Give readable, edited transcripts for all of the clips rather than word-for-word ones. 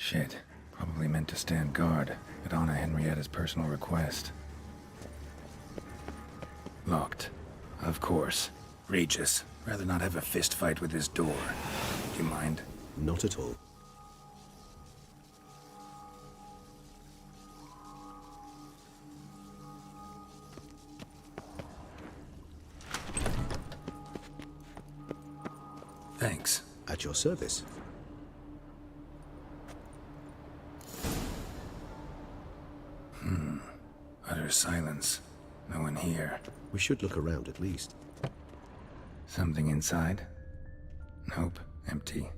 Shit. Probably meant to stand guard at Anna Henrietta's personal request. Locked. Of course. Regis, rather not have a fist fight with this door. Do you mind? Not at all. Thanks. At your service. Utter silence. No one here. We should look around at least. Something inside? Nope. Empty.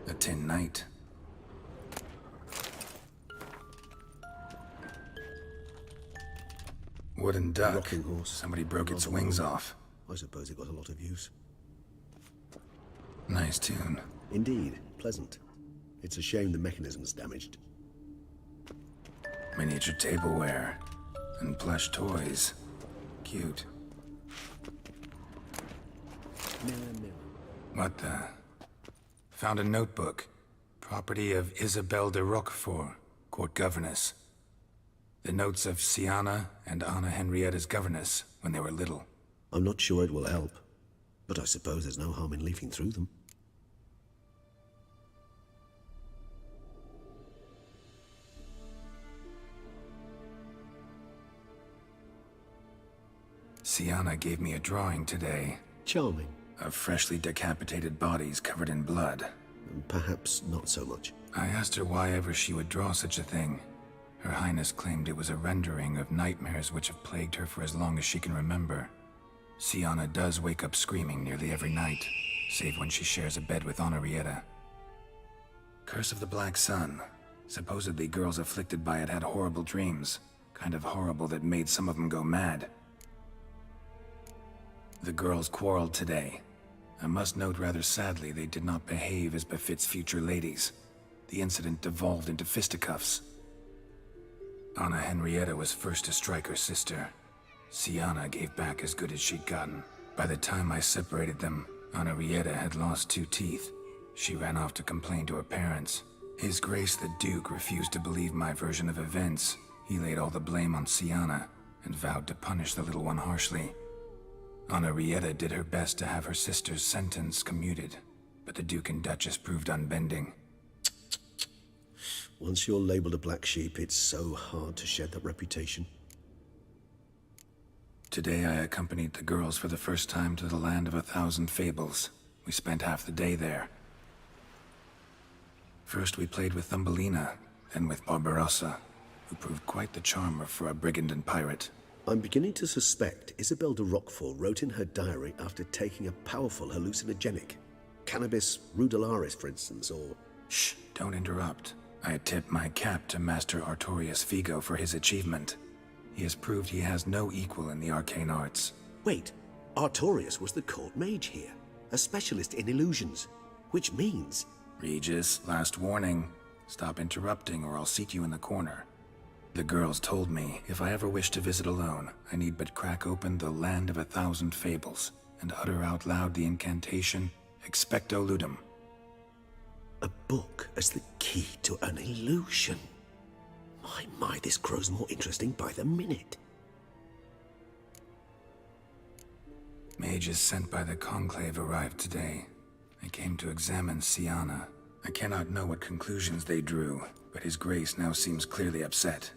A tin knight. Wooden duck. Rocking horse. Somebody broke its wings off. I suppose it got a lot of use. Nice tune. Indeed, pleasant. It's a shame the mechanism's damaged. Miniature tableware. And plush toys. Cute. Mirror, mirror. What the? Found a notebook. Property of Isabelle de Roquefort, court governess. The notes of Sienna and Anna Henrietta's governess when they were little. I'm not sure it will help, but I suppose there's no harm in leafing through them. Sienna gave me a drawing today. Charming. Of freshly decapitated bodies covered in blood. Perhaps not so much. I asked her why ever she would draw such a thing. Her Highness claimed it was a rendering of nightmares which have plagued her for as long as she can remember. Sienna does wake up screaming nearly every night, save when she shares a bed with Henrietta. Curse of the Black Sun. Supposedly girls afflicted by it had horrible dreams. Kind of horrible that made some of them go mad. The girls quarreled today. I must note rather sadly they did not behave as befits future ladies. The incident devolved into fisticuffs. Anna Henrietta was first to strike her sister. Sienna gave back as good as she'd gotten. By the time I separated them, Henrietta had lost 2 teeth. She ran off to complain to her parents. His Grace the Duke refused to believe my version of events. He laid all the blame on Sienna and vowed to punish the little one harshly. Henrietta did her best to have her sister's sentence commuted, but the Duke and Duchess proved unbending. Once you're labeled a black sheep, it's so hard to shed that reputation. Today I accompanied the girls for the first time to the land of 1,000 fables. We spent half the day there. First we played with Thumbelina, then with Barbarossa, who proved quite the charmer for a brigand and pirate. I'm beginning to suspect Isabelle de Roquefort wrote in her diary after taking a powerful hallucinogenic. Cannabis rudelaris, for instance, or... Shh, don't interrupt. I tip my cap to Master Artorius Figo for his achievement. He has proved he has no equal in the arcane arts. Wait, Artorius was the court mage here, a specialist in illusions, which means... Regis, last warning. Stop interrupting or I'll seat you in the corner. The girls told me if I ever wish to visit alone, I need but crack open the Land of 1,000 Fables and utter out loud the incantation, Expecto Ludum. A book as the key to an illusion. My, this grows more interesting by the minute. Mages sent by the Conclave arrived today. They came to examine Sienna. I cannot know what conclusions they drew, but His Grace now seems clearly upset.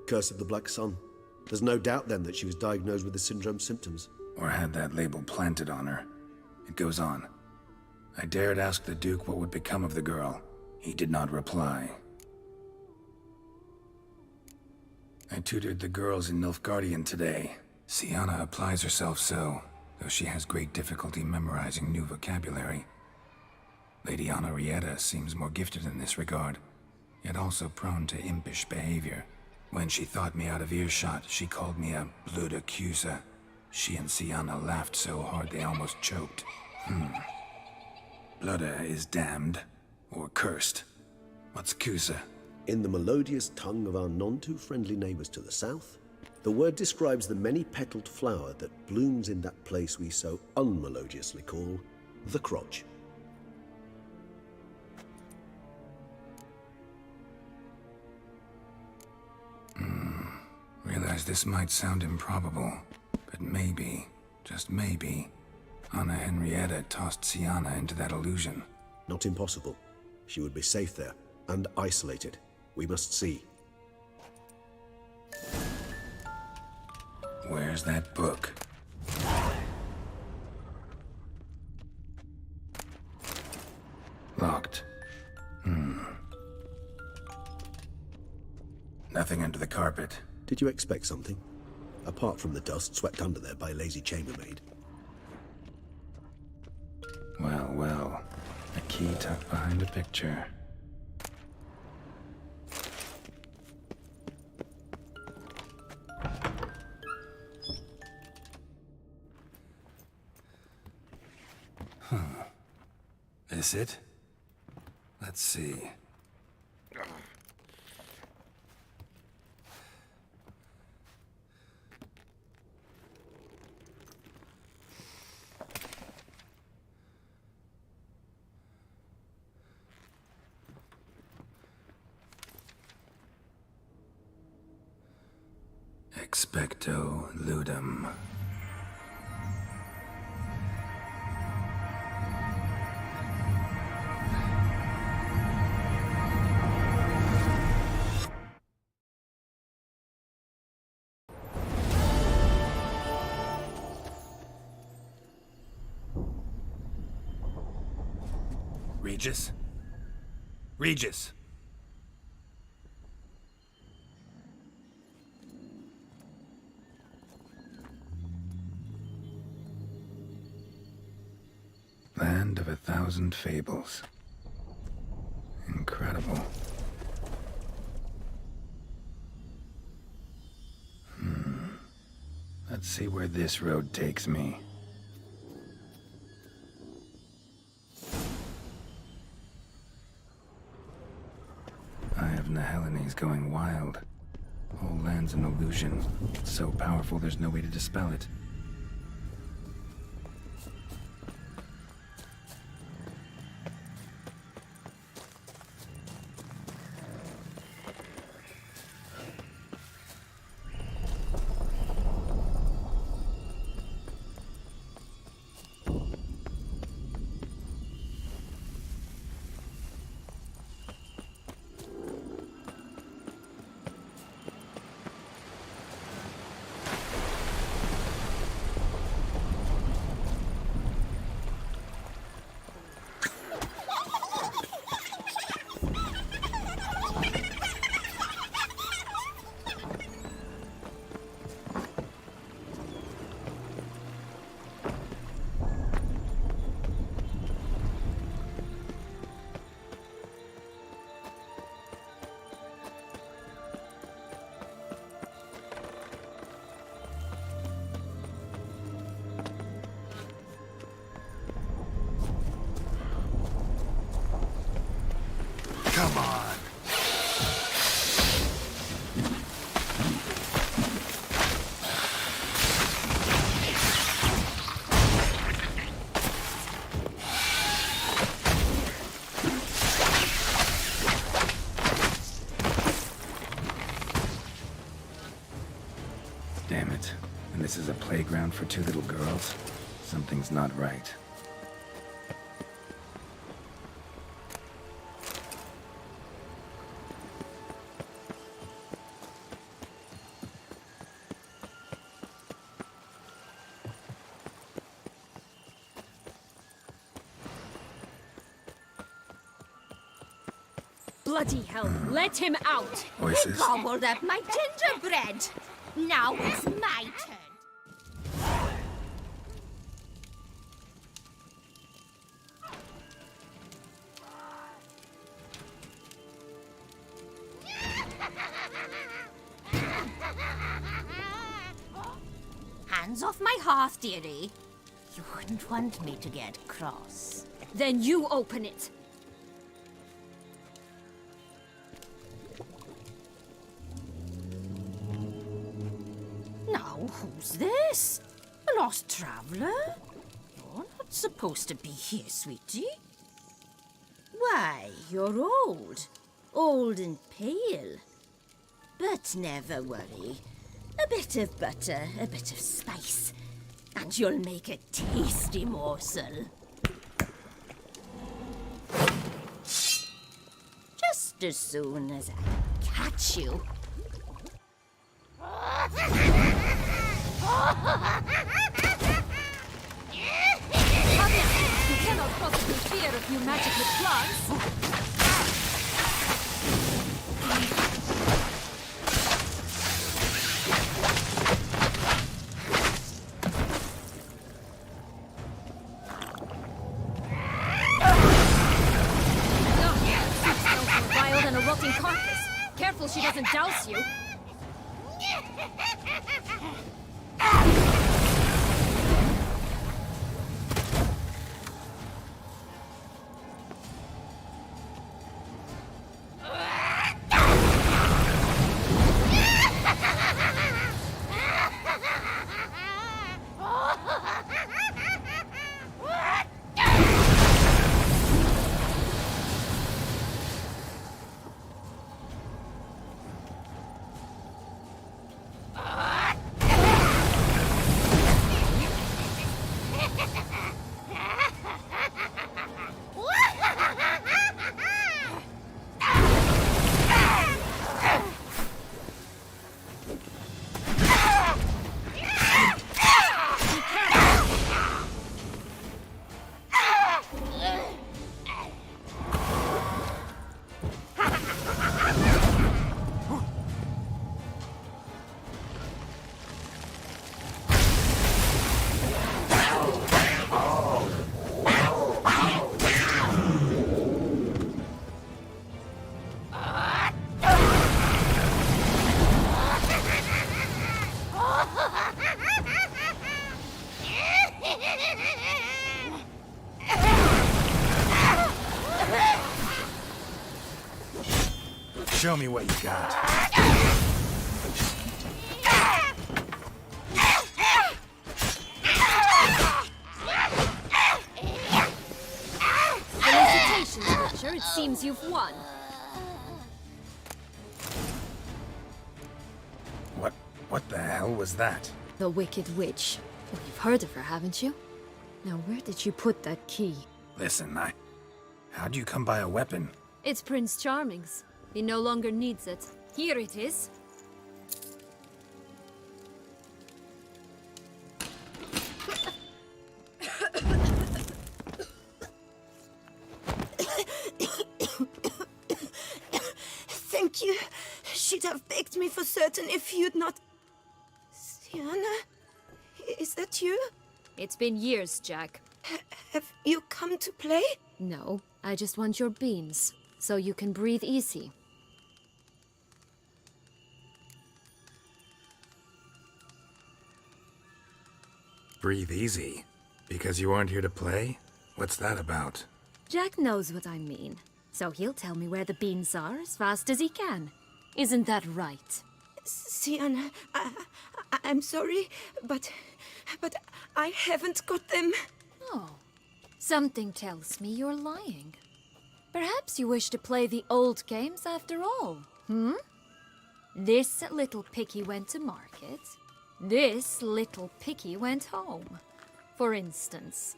Curse of the Black Sun. There's no doubt then that she was diagnosed with the syndrome symptoms. Or had that label planted on her. It goes on. I dared ask the Duke what would become of the girl. He did not reply. I tutored the girls in Nilfgaardian today. Sienna applies herself so, though she has great difficulty memorizing new vocabulary. Lady Henrietta seems more gifted in this regard, yet also prone to impish behavior. When she thought me out of earshot, she called me a blood accuser. She and Sienna laughed so hard they almost choked. Blooda is damned, or cursed. What's Kusa? In the melodious tongue of our none-too-friendly neighbors to the south, the word describes the many-petaled flower that blooms in that place we so unmelodiously call the crotch. Realize this might sound improbable, but maybe, just maybe, Anna Henrietta tossed Sienna into that illusion. Not impossible. She would be safe there, and isolated. We must see. Where's that book? Locked. Nothing under the carpet. Did you expect something? Apart from the dust swept under there by a lazy chambermaid. Well, well. A key tucked behind a picture. This it? Let's see. Expecto ludum. Regis? Regis! Land of 1,000 fables. Incredible. Let's see where this road takes me. Eye of Nehelines going wild. Whole land's an illusion. It's so powerful there's no way to dispel it. Come on. Damn it. And this is a playground for two little girls? Something's not right. Bloody hell, let him out! Voices. They gobbled up my gingerbread. Now it's my turn. Hands off my hearth, dearie. You wouldn't want me to get cross. Then you open it. Now, who's this? A lost traveler? You're not supposed to be here, sweetie. Why, you're old. Old and pale. But never worry. A bit of butter, a bit of spice, and you'll make a tasty morsel. Just as soon as I catch you. You cannot possibly fear a few magical plants. Wild and a rotting carcass. Careful she doesn't douse you. Show me what you got. Felicitations, Witcher. It seems you've won. What the hell was that? The Wicked Witch. Well, you've heard of her, haven't you? Now, where did you put that key? Listen, how'd you come by a weapon? It's Prince Charming's. He no longer needs it. Here it is. Thank you. She'd have begged me for certain if you'd not... Sienna? Is that you? It's been years, Jack. Have you come to play? No, I just want your beans, so you can breathe easy. Breathe easy? Because you aren't here to play? What's that about? Jack knows what I mean, so he'll tell me where the beans are as fast as he can. Isn't that right? Sienna, I'm sorry, but I haven't got them. Oh, something tells me you're lying. Perhaps you wish to play the old games after all, hmm? This little picky went to market. This little picky went home, for instance.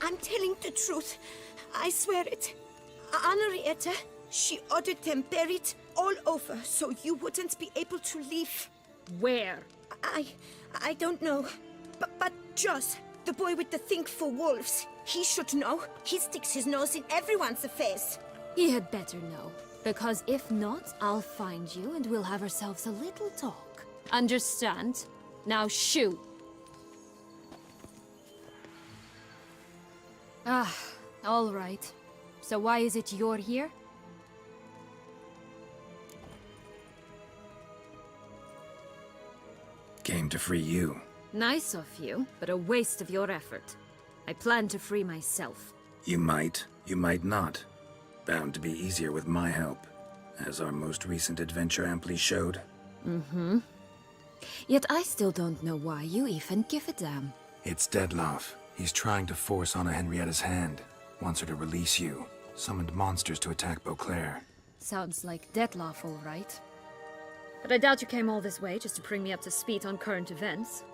I'm telling the truth. I swear it. Henrietta, she ordered them buried all over so you wouldn't be able to leave. Where? I don't know. But Joss, the boy with the thing for wolves, he should know. He sticks his nose in everyone's affairs. He had better know, because if not, I'll find you and we'll have ourselves a little talk. Understand? Now shoo! Ah, all right. So why is it you're here? Came to free you. Nice of you, but a waste of your effort. I plan to free myself. You might not. Bound to be easier with my help, as our most recent adventure amply showed. Yet I still don't know why you even give a damn. It's Dettlaff. He's trying to force Anna Henrietta's hand. Wants her to release you. Summoned monsters to attack Beauclair. Sounds like Dettlaff, all right. But I doubt you came all this way just to bring me up to speed on current events.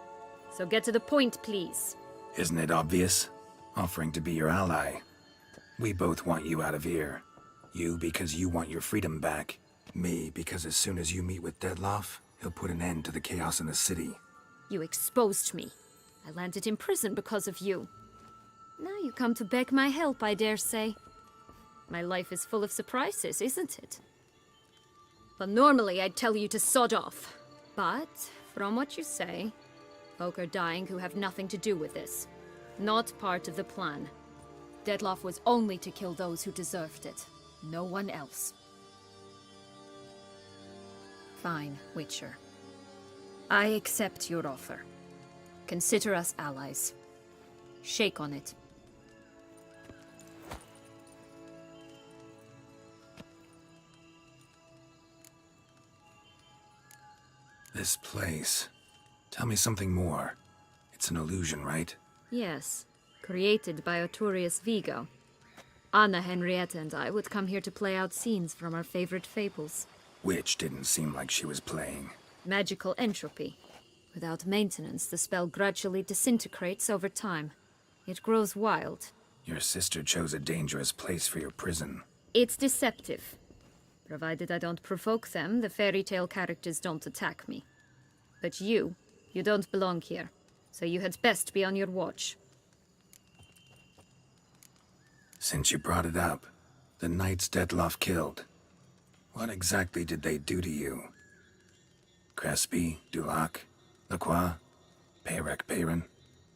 So get to the point, please. Isn't it obvious? Offering to be your ally. We both want you out of here. You because you want your freedom back. Me because as soon as you meet with Dettlaff, he'll put an end to the chaos in the city. You exposed me. I landed in prison because of you. Now you come to beg my help, I dare say. My life is full of surprises, isn't it? Well, normally I'd tell you to sod off. But, from what you say, folk are dying who have nothing to do with this. Not part of the plan. Dettlaff was only to kill those who deserved it. No one else. Fine, Witcher. I accept your offer. Consider us allies. Shake on it. This place. Tell me something more. It's an illusion, right? Yes, created by Arturius Vigo. Anna Henrietta and I would come here to play out scenes from our favorite fables. Which didn't seem like she was playing. Magical entropy. Without maintenance, the spell gradually disintegrates over time. It grows wild. Your sister chose a dangerous place for your prison. It's deceptive. Provided I don't provoke them, the fairy tale characters don't attack me. But you don't belong here. So you had best be on your watch. Since you brought it up, the knights Dettlaff killed. What exactly did they do to you? Crespi, Dulac, Lacroix, Peyrek Peyron?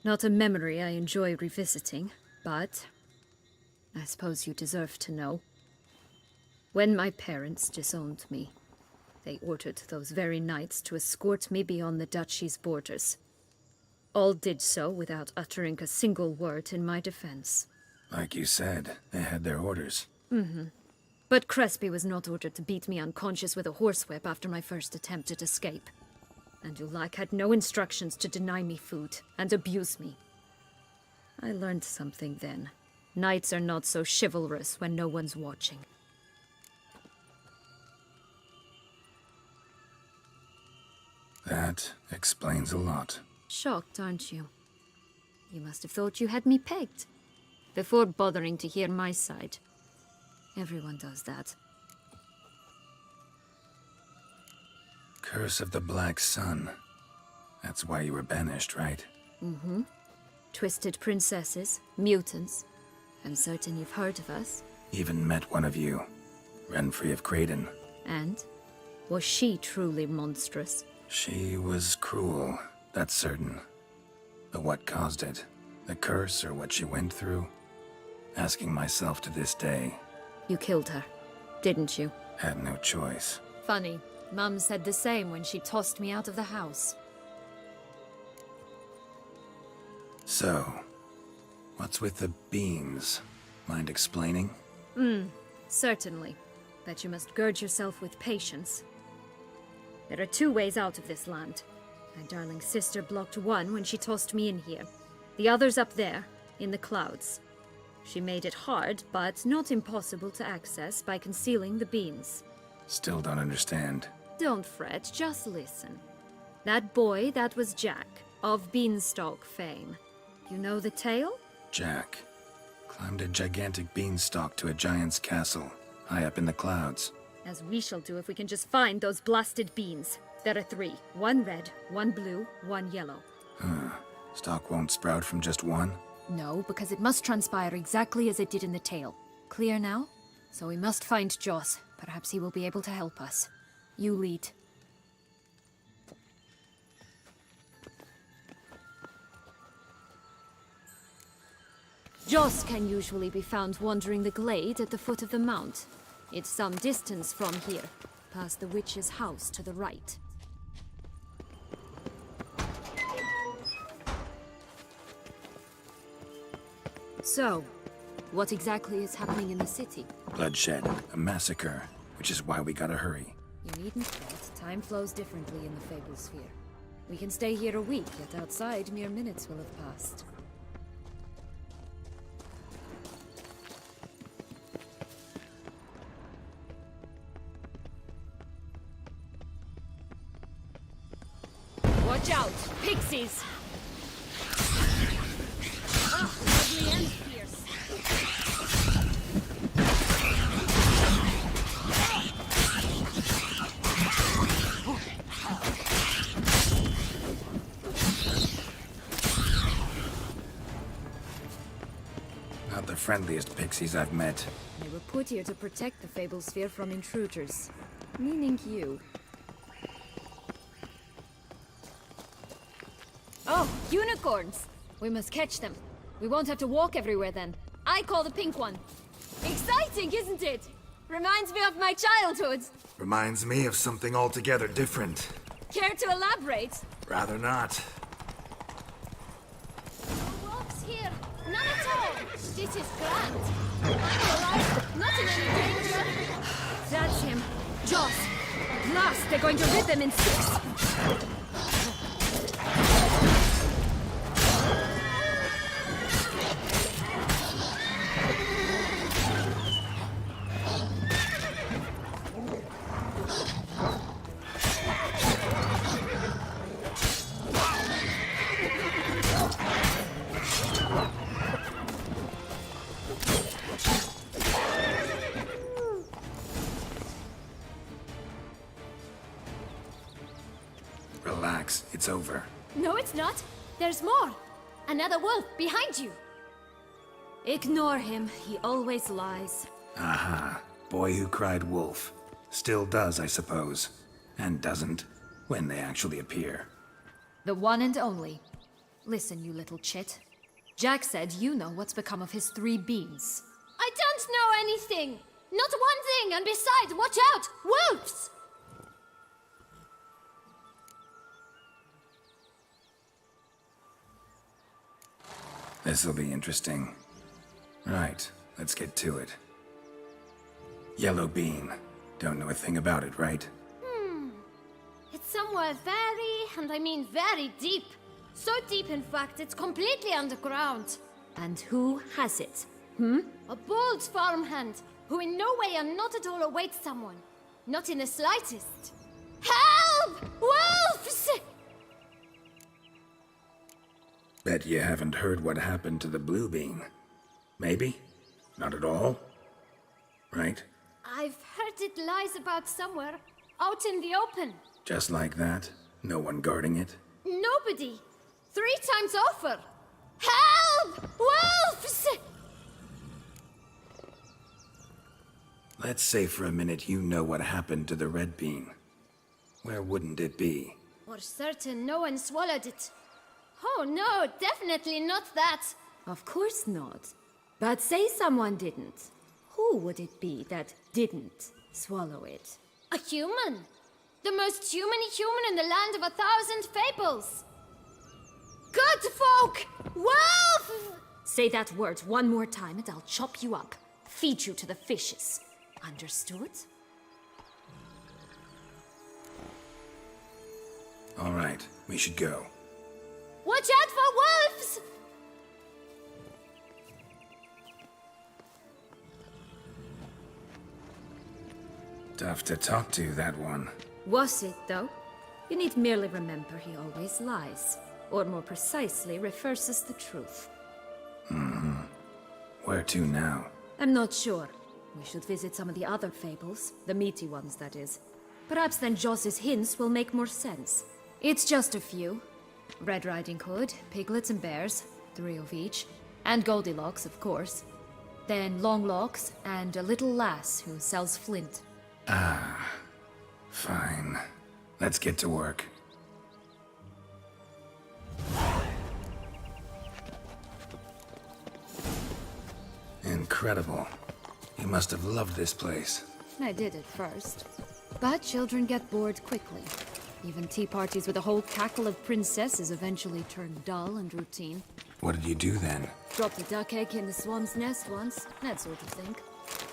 Not a memory I enjoy revisiting, but I suppose you deserve to know. When my parents disowned me, they ordered those very knights to escort me beyond the duchy's borders. All did so without uttering a single word in my defense. Like you said, they had their orders. But Crespi was not ordered to beat me unconscious with a horsewhip after my first attempt at escape. And Dulac had no instructions to deny me food and abuse me. I learned something then. Knights are not so chivalrous when no one's watching. That explains a lot. Shocked, aren't you? You must have thought you had me pegged. Before bothering to hear my side. Everyone does that. Curse of the Black Sun. That's why you were banished, right? Twisted princesses, mutants. I'm certain you've heard of us. Even met one of you. Renfrey of Craden. And? Was she truly monstrous? She was cruel, that's certain. But what caused it? The curse or what she went through? Asking myself to this day. You killed her, didn't you? Had no choice. Funny. Mum said the same when she tossed me out of the house. So, what's with the beans? Mind explaining? Certainly. But you must gird yourself with patience. There are two ways out of this land. My darling sister blocked one when she tossed me in here. The other's up there, in the clouds. She made it hard, but not impossible to access by concealing the beans. Still don't understand. Don't fret, just listen. That boy, that was Jack, of Beanstalk fame. You know the tale? Jack climbed a gigantic beanstalk to a giant's castle, high up in the clouds. As we shall do if we can just find those blasted beans. There are 3. 1 red, 1 blue, 1 yellow. Stalk won't sprout from just one? No, because it must transpire exactly as it did in the tale. Clear now? So we must find Joss. Perhaps he will be able to help us. You lead. Joss can usually be found wandering the glade at the foot of the mount. It's some distance from here, past the witch's house to the right. So, what exactly is happening in the city? Bloodshed, a massacre, which is why we gotta hurry. You needn't fret. Time flows differently in the Fable Sphere. We can stay here a week, yet outside mere minutes will have passed. Watch out! Pixies! Oh, ugly and fierce. Not the friendliest pixies I've met. They were put here to protect the Fable Sphere from intruders. Meaning you. Oh, unicorns! We must catch them. We won't have to walk everywhere then. I call the pink one. Exciting, isn't it? Reminds me of my childhood. Reminds me of something altogether different. Care to elaborate? Rather not. No wolves here. None at all. This is grand. Alright, not in any danger. That's him. Jaws. At last, they're going to rip him in six. Relax, it's over. No, it's not. There's more. Another wolf behind you. Ignore him. He always lies. Aha. Boy who cried wolf. Still does, I suppose. And doesn't, when they actually appear. The one and only. Listen, you little chit. Jack said you know what's become of his 3 beans. I don't know anything! Not one thing, and besides, watch out! Wolves! This'll be interesting. Right, let's get to it. Yellow bean. Don't know a thing about it, right? It's somewhere very, and I mean very deep. So deep, in fact, it's completely underground. And who has it? A bold farmhand, who in no way and not at all awaits someone. Not in the slightest. Help! Wolves! Bet you haven't heard what happened to the blue bean. Maybe? Not at all? Right? I've heard it lies about somewhere, out in the open. Just like that? No one guarding it? Nobody. 3 times over. Help! Wolves! Let's say for a minute you know what happened to the red bean. Where wouldn't it be? For certain, no one swallowed it. Oh no, definitely not that. Of course not. But say someone didn't. Who would it be that didn't swallow it? A human. The most humany human in the land of 1,000 fables. Good folk! Wolf! Say that word one more time and I'll chop you up. Feed you to the fishes. Understood? All right, we should go. Watch out for wolves! Tough to talk to, that one. Was it, though? You need merely remember he always lies. Or more precisely, refers us the truth. Where to now? I'm not sure. We should visit some of the other fables. The meaty ones, that is. Perhaps then Joss's hints will make more sense. It's just a few. Red Riding Hood, piglets and bears, 3 of each. And Goldilocks, of course. Then Longlocks, and a little lass who sells flint. Fine. Let's get to work. Incredible. You must have loved this place. I did at first. But children get bored quickly. Even tea parties with a whole cackle of princesses eventually turn dull and routine. What did you do then? Dropped a duck egg in the swan's nest once, that sort of thing.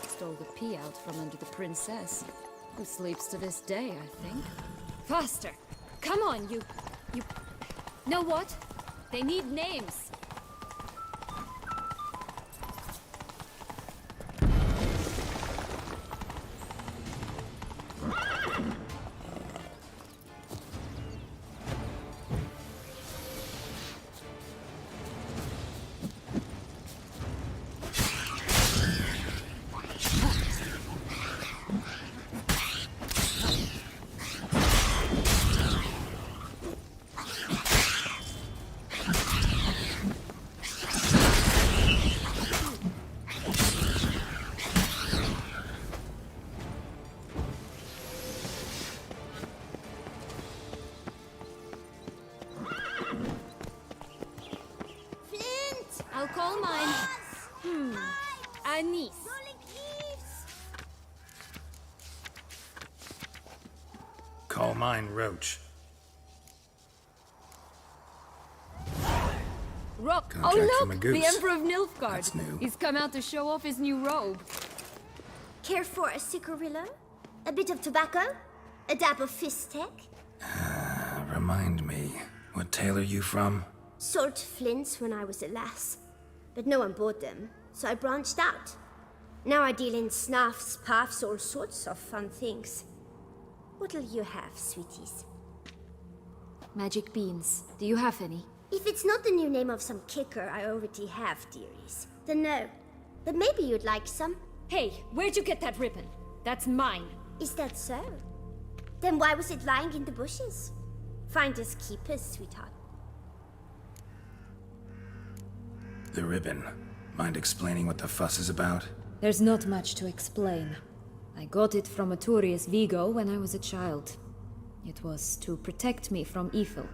Stole the pea out from under the princess, who sleeps to this day, I think. Faster! Come on, you... Know what? They need names. I'll call mine. Anise. Call mine Roach. Rock. Contract Oh from a look! goose. The Emperor of Nilfgaard. That's new. He's come out to show off his new robe. Care for a cigarillo? A bit of tobacco? A dab of fistek? Remind me, what tale are you from? Sold flints when I was a lass, but no one bought them, so I branched out. Now I deal in snuffs, puffs, all sorts of fun things. What'll you have, sweeties? Magic beans. Do you have any? If it's not the new name of some kicker I already have, dearies, then no. But maybe you'd like some. Hey, where'd you get that ribbon? That's mine. Is that so? Then why was it lying in the bushes? Finders keepers, sweetheart. The ribbon. Mind explaining what the fuss is about? There's not much to explain. I got it from Aturius Vigo when I was a child. It was to protect me from evil.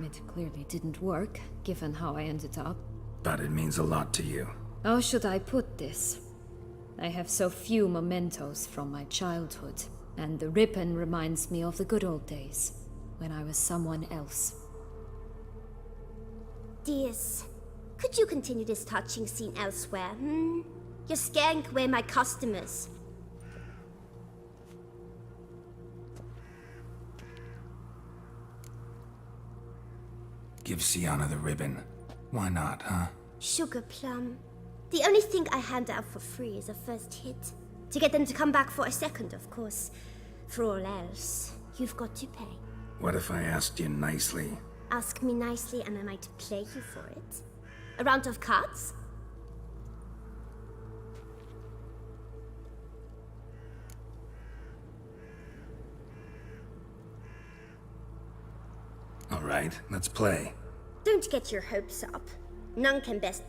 It clearly didn't work, given how I ended up. But it means a lot to you. How should I put this? I have so few mementos from my childhood, and the ribbon reminds me of the good old days, when I was someone else. Dears, could you continue this touching scene elsewhere, You're scaring away my customers. Give Sienna the ribbon. Why not, huh? Sugar plum. The only thing I hand out for free is a first hit. To get them to come back for a second, of course. For all else, you've got to pay. What if I asked you nicely? Ask me nicely and I might play you for it. A round of cards? All right, let's play. Don't get your hopes up. None can best...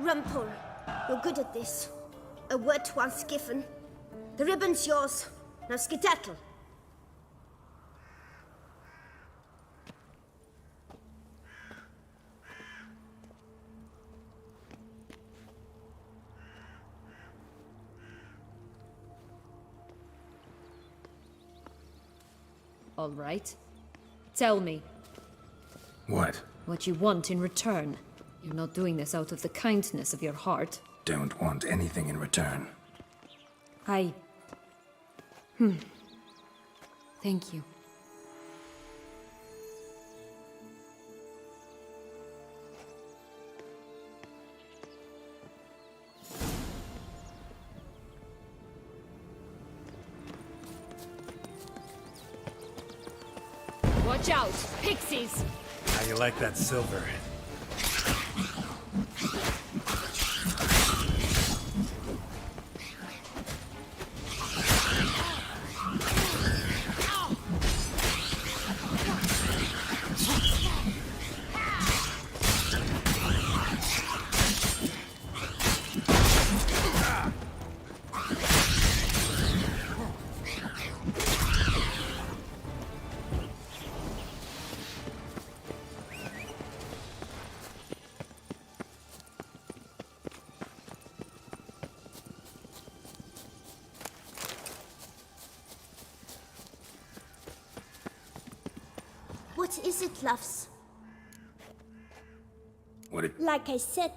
Rumpole, you're good at this. A word once given. The ribbon's yours. Now skedaddle. All right. Tell me What? what you want in return. You're not doing this out of the kindness of your heart. Don't want anything in return. Thank you. Watch out! Pixies! How you like that silver? What is it, loves? What it... Like I said.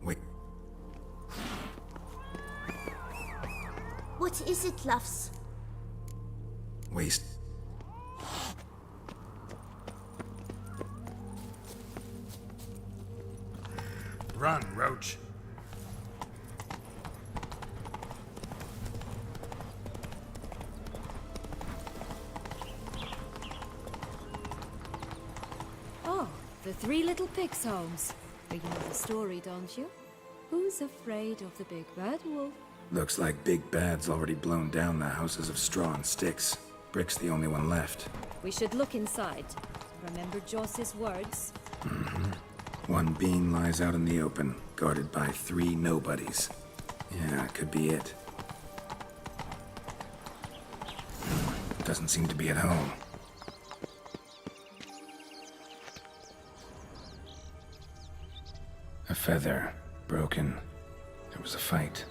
Wait. What is it, loves? Waste. Run, Roach. Oh, the three little pigs' homes. You know the story, don't you? Who's afraid of the big bad wolf? Looks like Big Bad's already blown down the houses of straw and sticks. Brick's the only one left. We should look inside. Remember Joss's words? One being lies out in the open, guarded by 3 nobodies. Yeah, could be it. Doesn't seem to be at home. A feather, broken. There was a fight.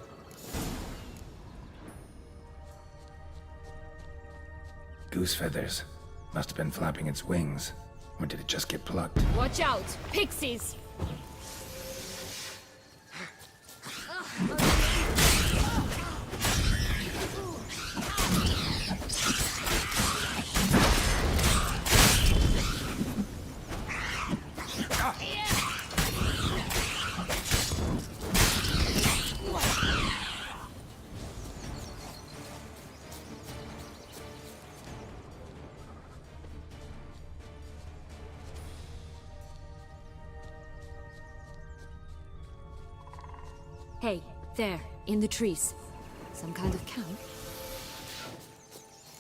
Goose feathers. Must have been flapping its wings. Or did it just get plucked? Watch out! Pixies! Hey, there, in the trees. Some kind of camp?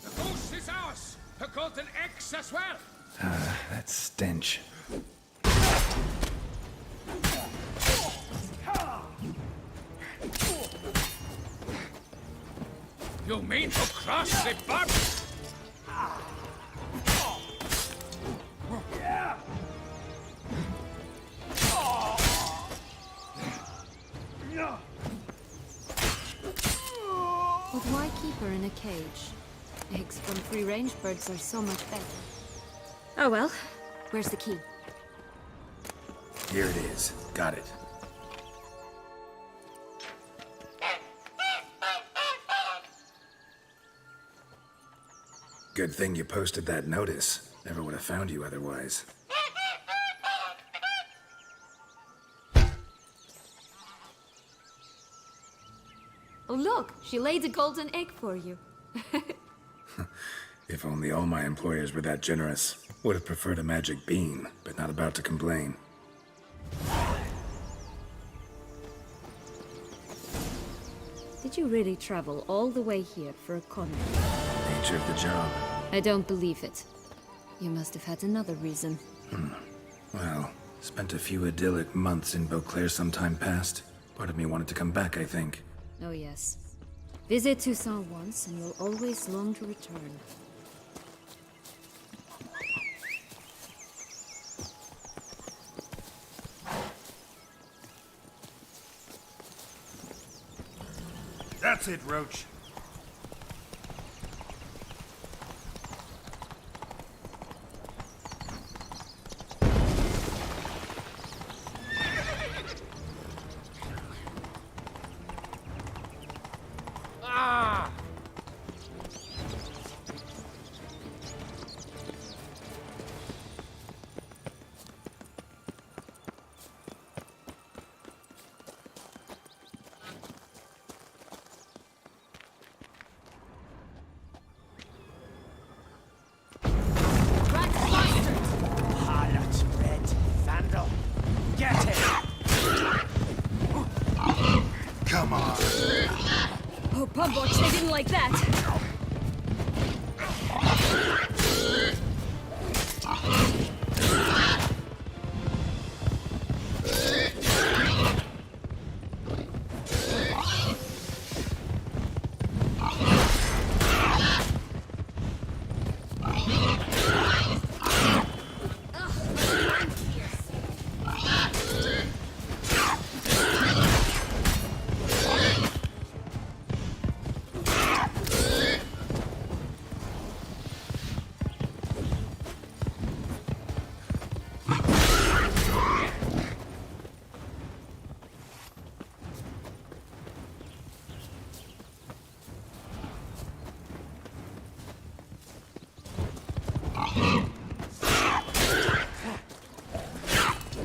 The ghost is ours! A golden X as well! That stench. You mean to cross the bar? But why keep her in a cage? Eggs from free-range birds are so much better. Oh well, where's the key? Here it is. Got it. Good thing you posted that notice. Never would have found you otherwise. Oh look, she laid a golden egg for you. If only all my employers were that generous. Would have preferred a magic bean, but not about to complain. Did you really travel all the way here for a convent? Nature of the job. I don't believe it. You must have had another reason. Well, spent a few idyllic months in Beauclair some time past. Part of me wanted to come back, I think. Oh yes. Visit Toussaint once and you'll always long to return. That's it, Roach. Oh, Pumbox, they didn't like that!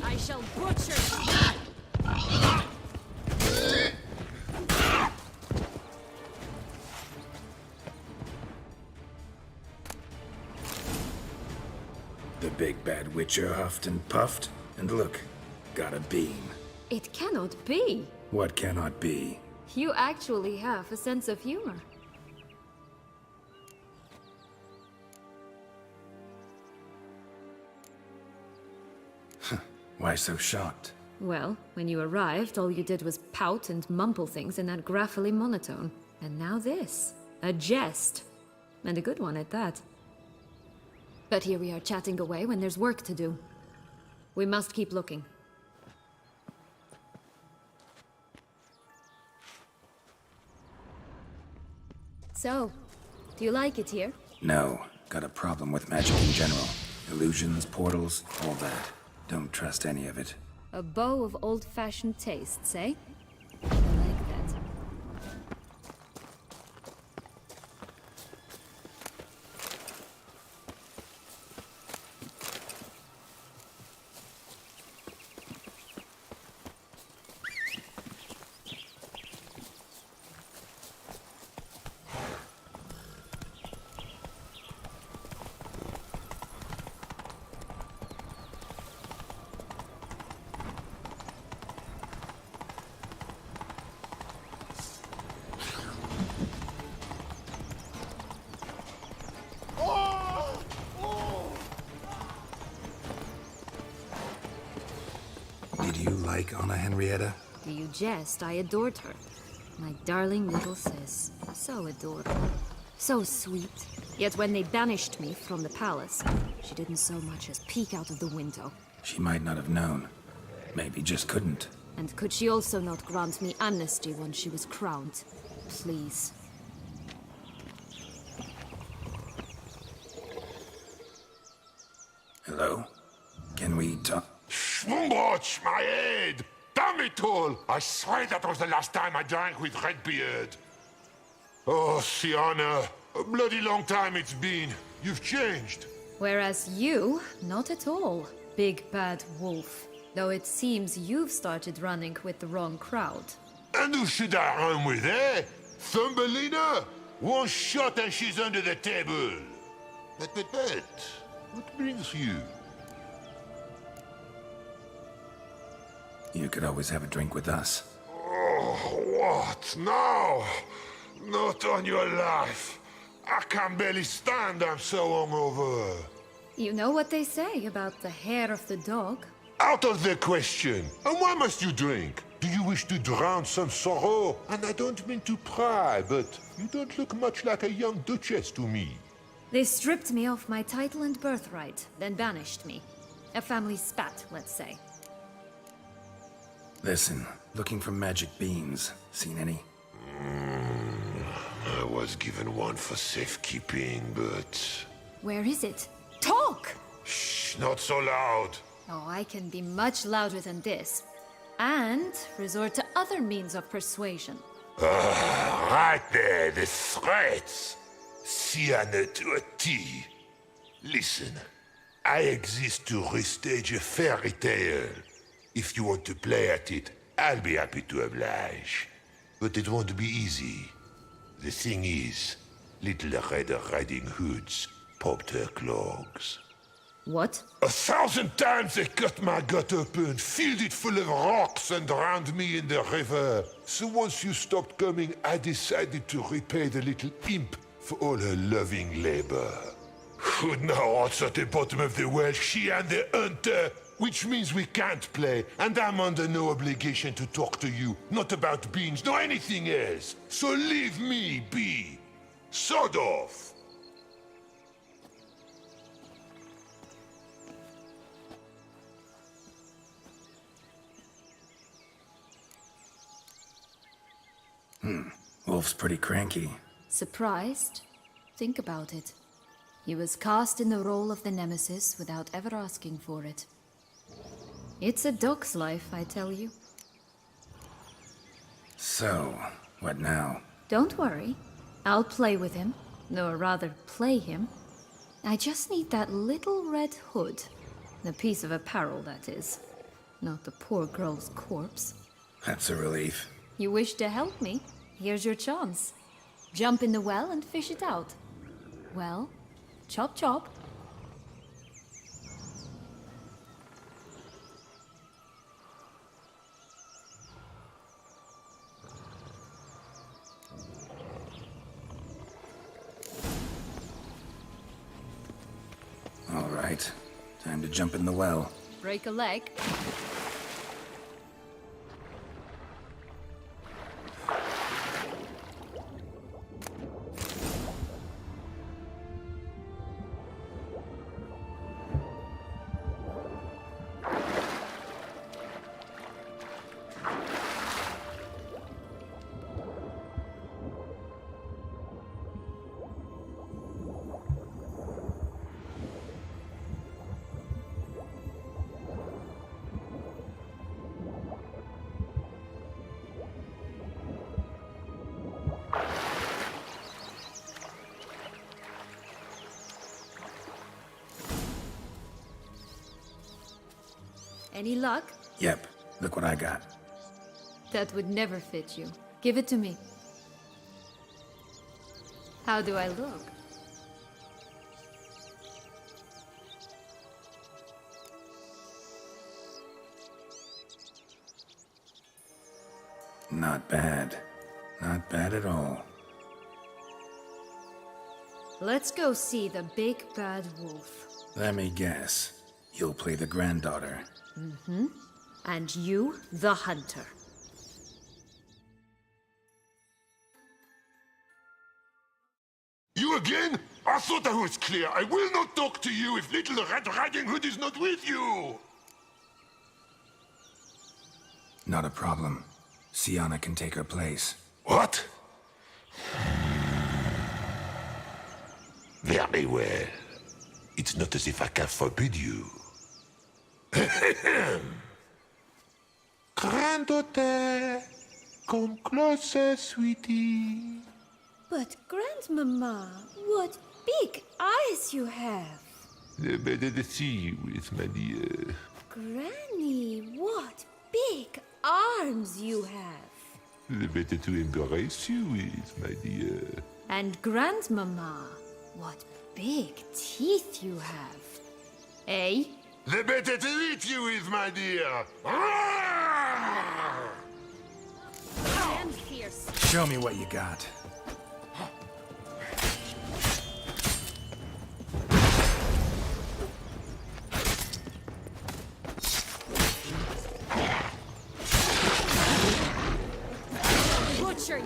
I shall butcher you! The big bad witcher huffed and puffed, and look, got a bean. It cannot be! What cannot be? You actually have a sense of humor. Why so shocked? Well, when you arrived, all you did was pout and mumble things in that graphily monotone. And now this. A jest. And a good one at that. But here we are chatting away when there's work to do. We must keep looking. So, do you like it here? No. Got a problem with magic in general. Illusions, portals, all that. Don't trust any of it. A bow of old-fashioned tastes, eh? I like that. Did you like Anna Henrietta? Do you jest? I adored her. My darling little sis. So adorable. So sweet. Yet when they banished me from the palace, she didn't so much as peek out of the window. She might not have known. Maybe just couldn't. And could she also not grant me amnesty once she was crowned? Please. Hello? Can we talk? Schwumbroch, my head! Damn it all! I swear that was the last time I drank with Redbeard. Oh, Sienna, a bloody long time it's been. You've changed. Whereas you, not at all, big bad wolf. Though it seems you've started running with the wrong crowd. And who should I run with, eh? Thumbelina? One shot and she's under the table. But, what brings you? You could always have a drink with us. Oh, what? No! Not on your life. I can barely stand, I'm so hungover. You know what they say about the hair of the dog? Out of the question. And why must you drink? Do you wish to drown some sorrow? And I don't mean to pry, but you don't look much like a young duchess to me. They stripped me of my title and birthright, then banished me. A family spat, let's say. Listen, looking for magic beans. Seen any? I was given one for safekeeping, but... Where is it? Talk! Shh, not so loud. Oh, I can be much louder than this. And resort to other means of persuasion. Right there, the threats. Sienna to a T. Listen, I exist to restage a fairy tale. If you want to play at it, I'll be happy to oblige. But it won't be easy. The thing is, Little Red Riding Hoods popped her clogs. What? 1,000 times they cut my gut open, filled it full of rocks and drowned me in the river. So once you stopped coming, I decided to repay the little imp for all her loving labor. Now what's at the bottom of the well, she and the hunter, which means we can't play, and I'm under no obligation to talk to you, not about beans, nor anything else. So leave me be. Sod off. Wolf's pretty cranky. Surprised? Think about it. He was cast in the role of the Nemesis without ever asking for it. It's a dog's life, I tell you. So, what now? Don't worry. I'll play with him. Or rather, play him. I just need that little red hood. The piece of apparel, that is. Not the poor girl's corpse. That's a relief. You wish to help me? Here's your chance. Jump in the well and fish it out. Well, chop chop. All right. Time to jump in the well. Break a leg. Any luck? Yep. Look what I got. That would never fit you. Give it to me. How do I look? Not bad. Not bad at all. Let's go see the big bad wolf. Let me guess. You'll play the granddaughter. Mm-hmm. And you, the hunter. You again? I thought I was clear. I will not talk to you if Little Red Riding Hood is not with you! Not a problem. Sienna can take her place. What? Very well. It's not as if I can forbid you. Granddaughter, come closer, sweetie. But, Grandmama, what big eyes you have! Better to see you with, my dear. Granny, what big arms you have! The better to embrace you with, my dear. And Grandmama, what big teeth you have. Eh? The better to eat you with, my dear. And fierce. Show me what you got. Butcher you.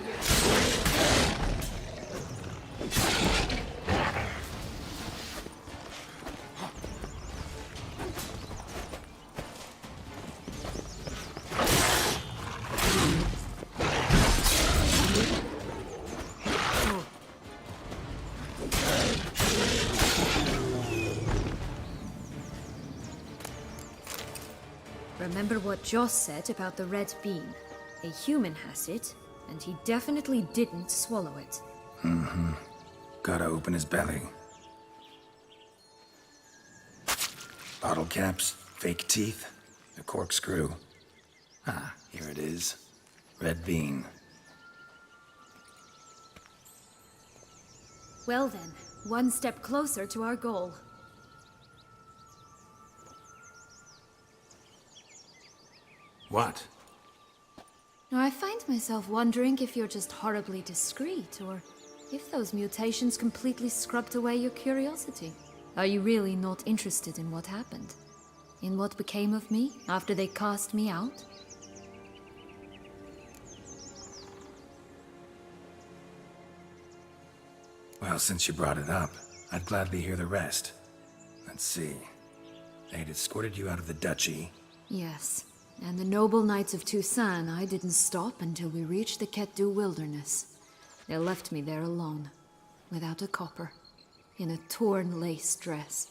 Remember what Joss said about the red bean. A human has it, and he definitely didn't swallow it. Gotta open his belly. Bottle caps, fake teeth, a corkscrew. Ah, here it is. Red bean. Well then, one step closer to our goal. What? Now, I find myself wondering if you're just horribly discreet, or if those mutations completely scrubbed away your curiosity. Are you really not interested in what happened? In what became of me after they cast me out? Well, since you brought it up, I'd gladly hear the rest. Let's see. They'd escorted you out of the duchy. Yes, and the noble knights of Toussaint, I didn't stop until we reached the Ketdu wilderness. They left me there alone, without a copper, in a torn lace dress,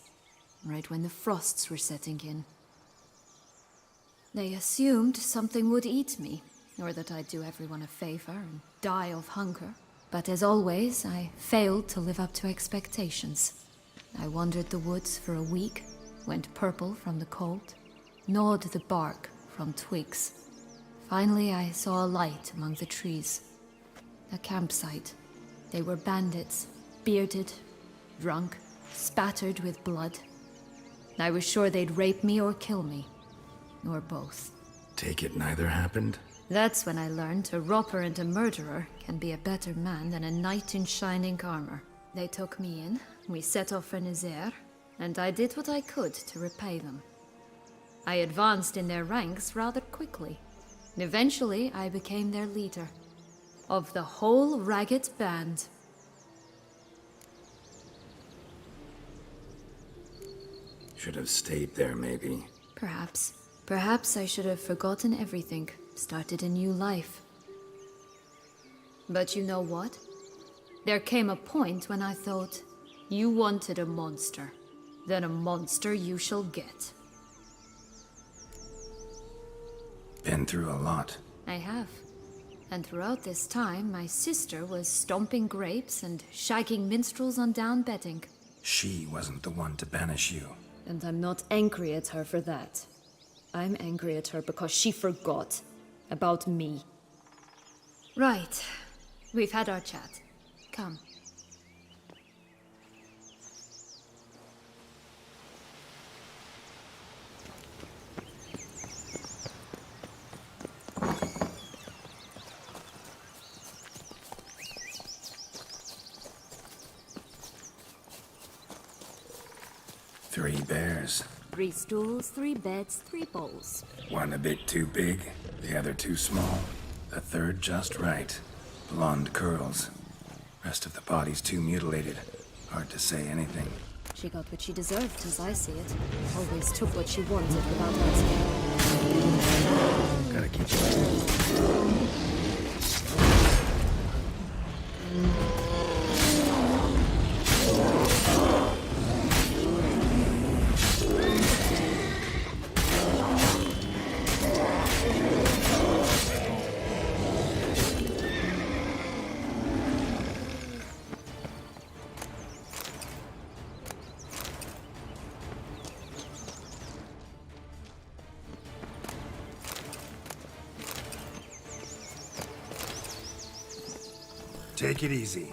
right when the frosts were setting in. They assumed something would eat me, or that I'd do everyone a favor and die of hunger. But as always, I failed to live up to expectations. I wandered the woods for a week, went purple from the cold, gnawed the bark from twigs. Finally, I saw a light among the trees. A campsite. They were bandits, bearded, drunk, spattered with blood. I was sure they'd rape me or kill me, or both. Take it neither happened? That's when I learned a robber and a murderer can be a better man than a knight in shining armor. They took me in, we set off for Nazaire, and I did what I could to repay them. I advanced in their ranks rather quickly. Eventually, I became their leader. Of the whole ragged band. Should have stayed there, maybe. Perhaps. Perhaps I should have forgotten everything, started a new life. But you know what? There came a point when I thought, you wanted a monster. Then a monster you shall get. Been through a lot. I have. And throughout this time, my sister was stomping grapes and shagging minstrels on down bedding. She wasn't the one to banish you. And I'm not angry at her for that. I'm angry at her because she forgot about me. Right. We've had our chat. Come. Three bears. 3 stools, 3 beds, 3 bowls. One a bit too big, the other too small. The third just right. Blonde curls. Rest of the body's too mutilated. Hard to say anything. She got what she deserved, as I see it. Always took what she wanted without asking. Gotta keep it. Take it easy.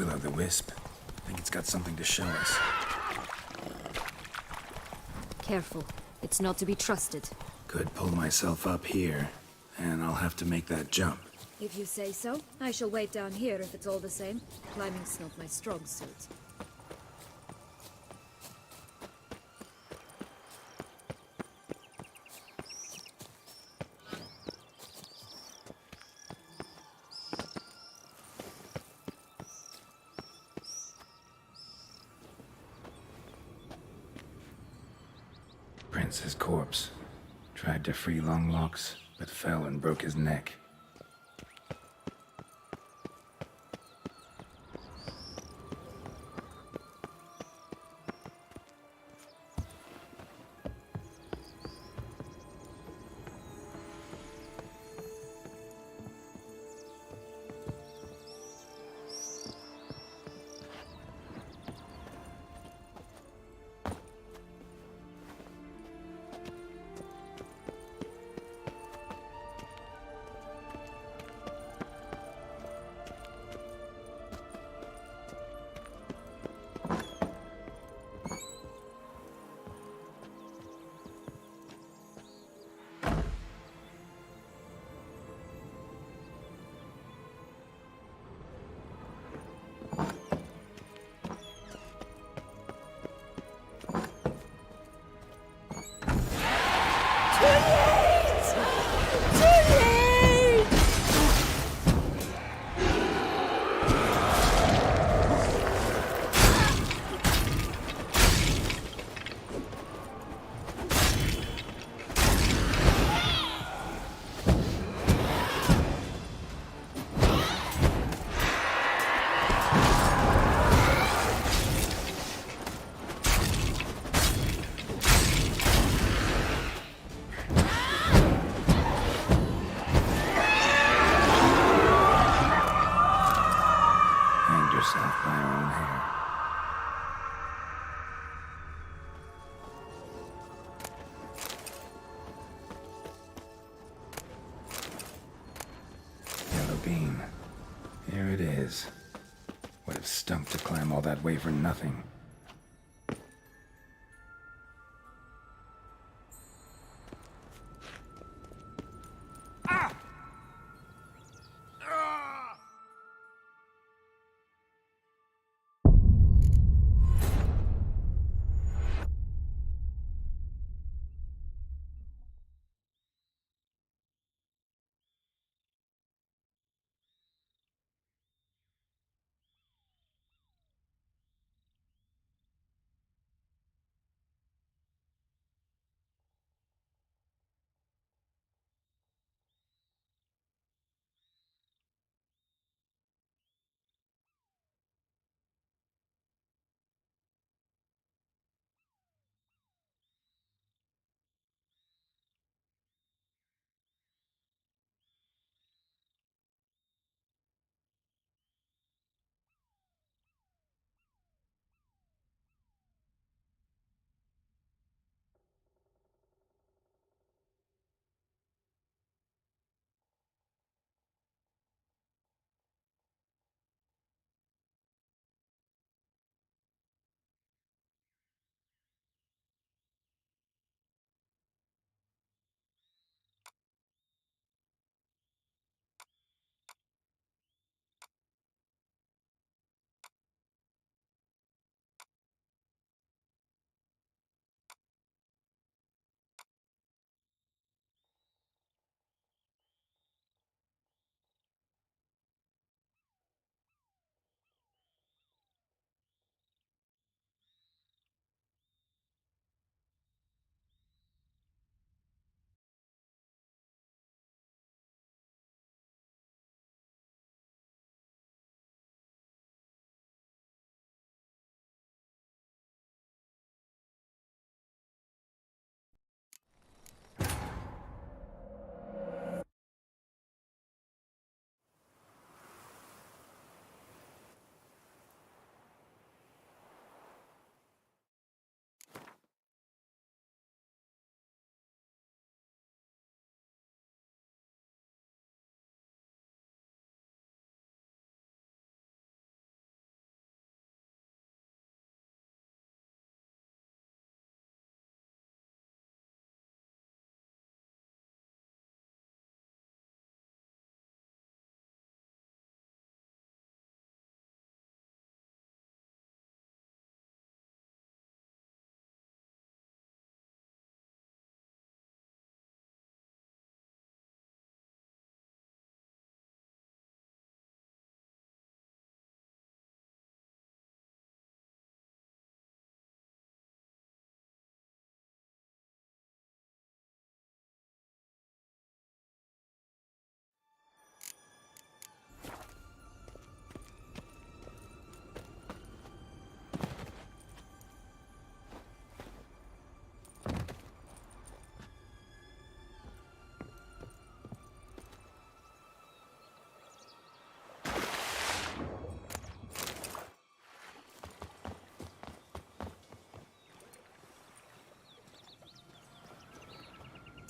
Will-o'-the-wisp. Think it's got something to show us. Careful. It's not to be trusted. Could pull myself up here, and I'll have to make that jump. If you say so, I shall wait down here if it's all the same. Climbing's not my strong suit. Prince's corpse. Tried to free Longlocks, but fell and broke his neck. Here it is. Would have stunk to climb all that way for nothing.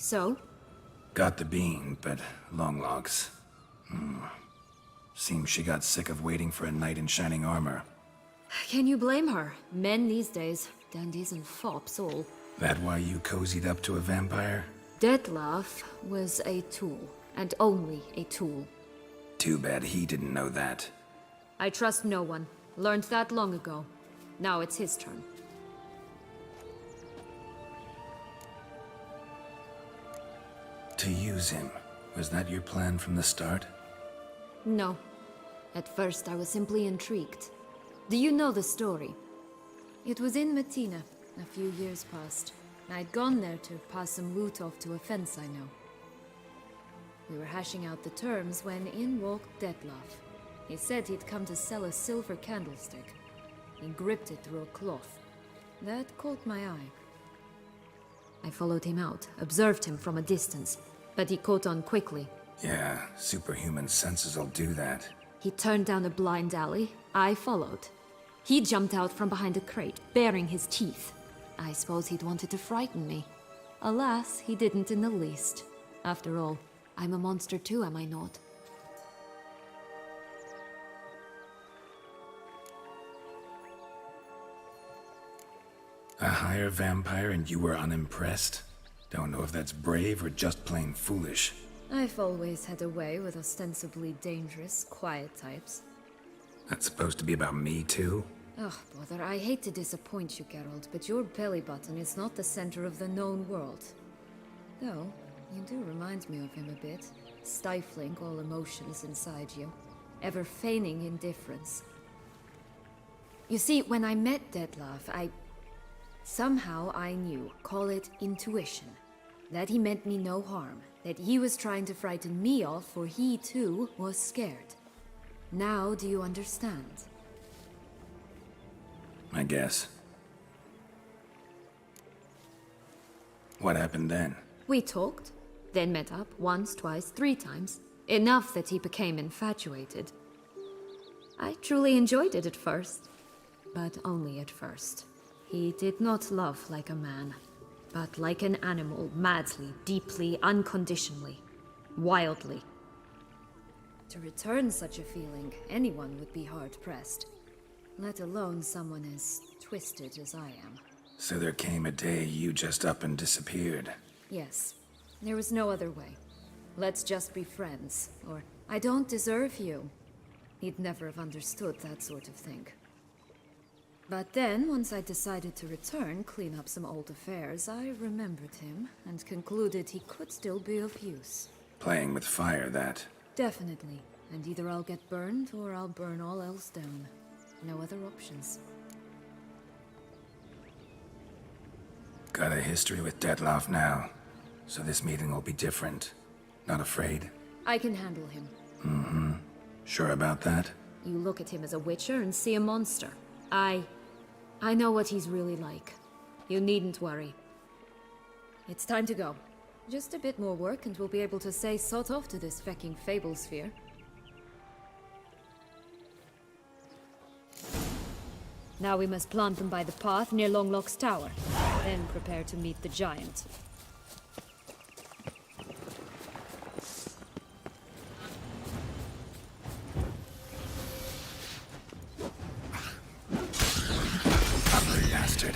So? Got the bean, but long logs. Seems she got sick of waiting for a knight in shining armor. Can you blame her? Men these days, dandies and fops all. That why you cozied up to a vampire? Detlef was a tool, and only a tool. Too bad he didn't know that. I trust no one. Learned that long ago. Now it's his turn. To use him. Was that your plan from the start? No. At first I was simply intrigued. Do you know the story? It was in Matina, a few years past. I'd gone there to pass some loot off to a fence I know. We were hashing out the terms when in walked Detlef. He said he'd come to sell a silver candlestick. He gripped it through a cloth. That caught my eye. I followed him out, observed him from a distance, but he caught on quickly. Yeah, superhuman senses will do that. He turned down a blind alley. I followed. He jumped out from behind a crate, baring his teeth. I suppose he'd wanted to frighten me. Alas, he didn't in the least. After all, I'm a monster too, am I not? A higher vampire and you were unimpressed? Don't know if that's brave or just plain foolish. I've always had a way with ostensibly dangerous, quiet types. That's supposed to be about me too? Ugh, brother, I hate to disappoint you, Geralt, but your belly button is not the center of the known world. Though, you do remind me of him a bit. Stifling all emotions inside you. Ever feigning indifference. You see, when I met Detlef, somehow I knew, call it intuition, that he meant me no harm, that he was trying to frighten me off, for he too was scared. Now do you understand? I guess. What happened then? We talked, then met up once, twice, 3 times. Enough that he became infatuated. I truly enjoyed it at first, but only at first. He did not love like a man, but like an animal, madly, deeply, unconditionally, wildly. To return such a feeling, anyone would be hard-pressed, let alone someone as twisted as I am. So there came a day you just up and disappeared. Yes, there was no other way. Let's just be friends, or I don't deserve you. He'd never have understood that sort of thing. But then, once I decided to return, clean up some old affairs, I remembered him and concluded he could still be of use. Playing with fire, that. Definitely. And either I'll get burned or I'll burn all else down. No other options. Got a history with Detlef now, so this meeting will be different. Not afraid? I can handle him. Mm-hmm. Sure about that? You look at him as a witcher and see a monster. I know what he's really like. You needn't worry. It's time to go. Just a bit more work and we'll be able to say sod off to this fecking fable sphere. Now we must plant them by the path near Longlock's tower. Then prepare to meet the giant. Ugly bastard.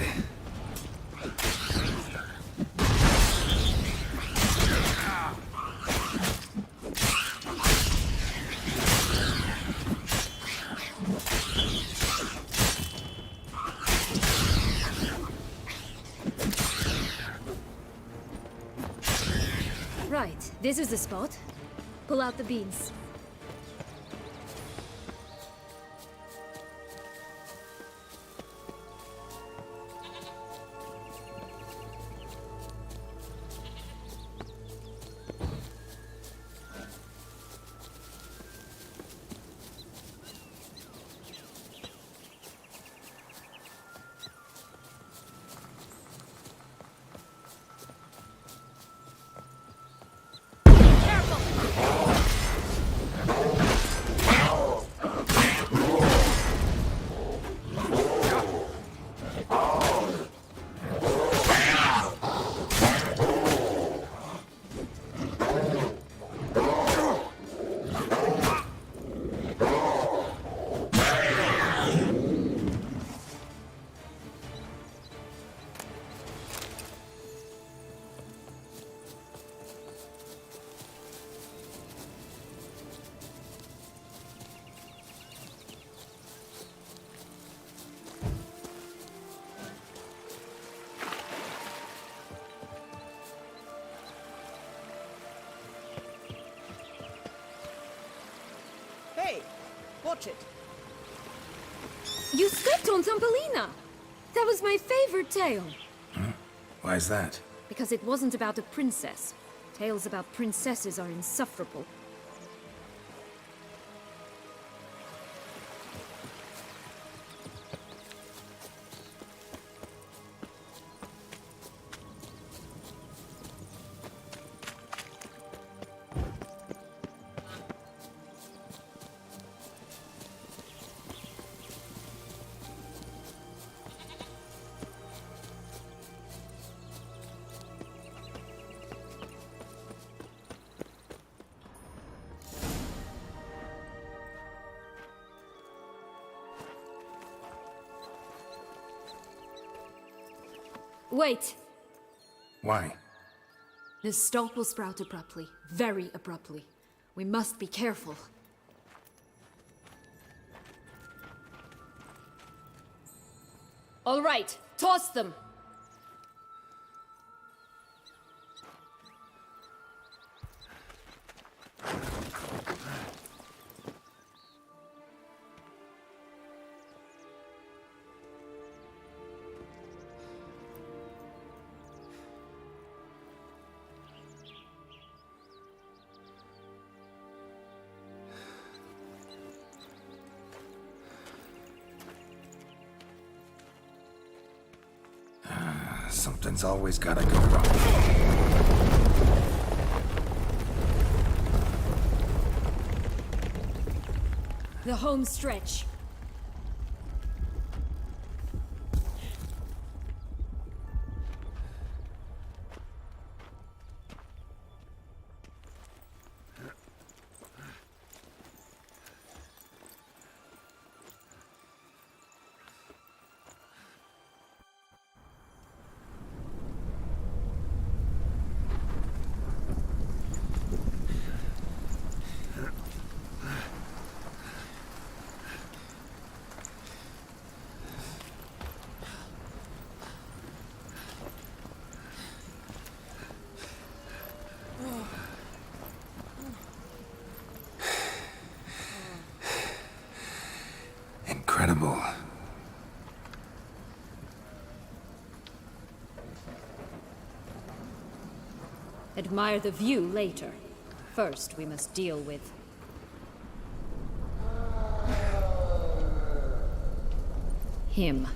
Right, this is the spot. Pull out the beans. watch it. You stepped on Thumbelina! That was my favorite tale. Why is that? Because it wasn't about a princess. Tales about princesses are insufferable. Wait! Why? The stalk will sprout abruptly. Very abruptly. We must be careful. All right, toss them! Something's always gotta go wrong. The home stretch. Incredible. Admire the view later. First, we must deal with... him.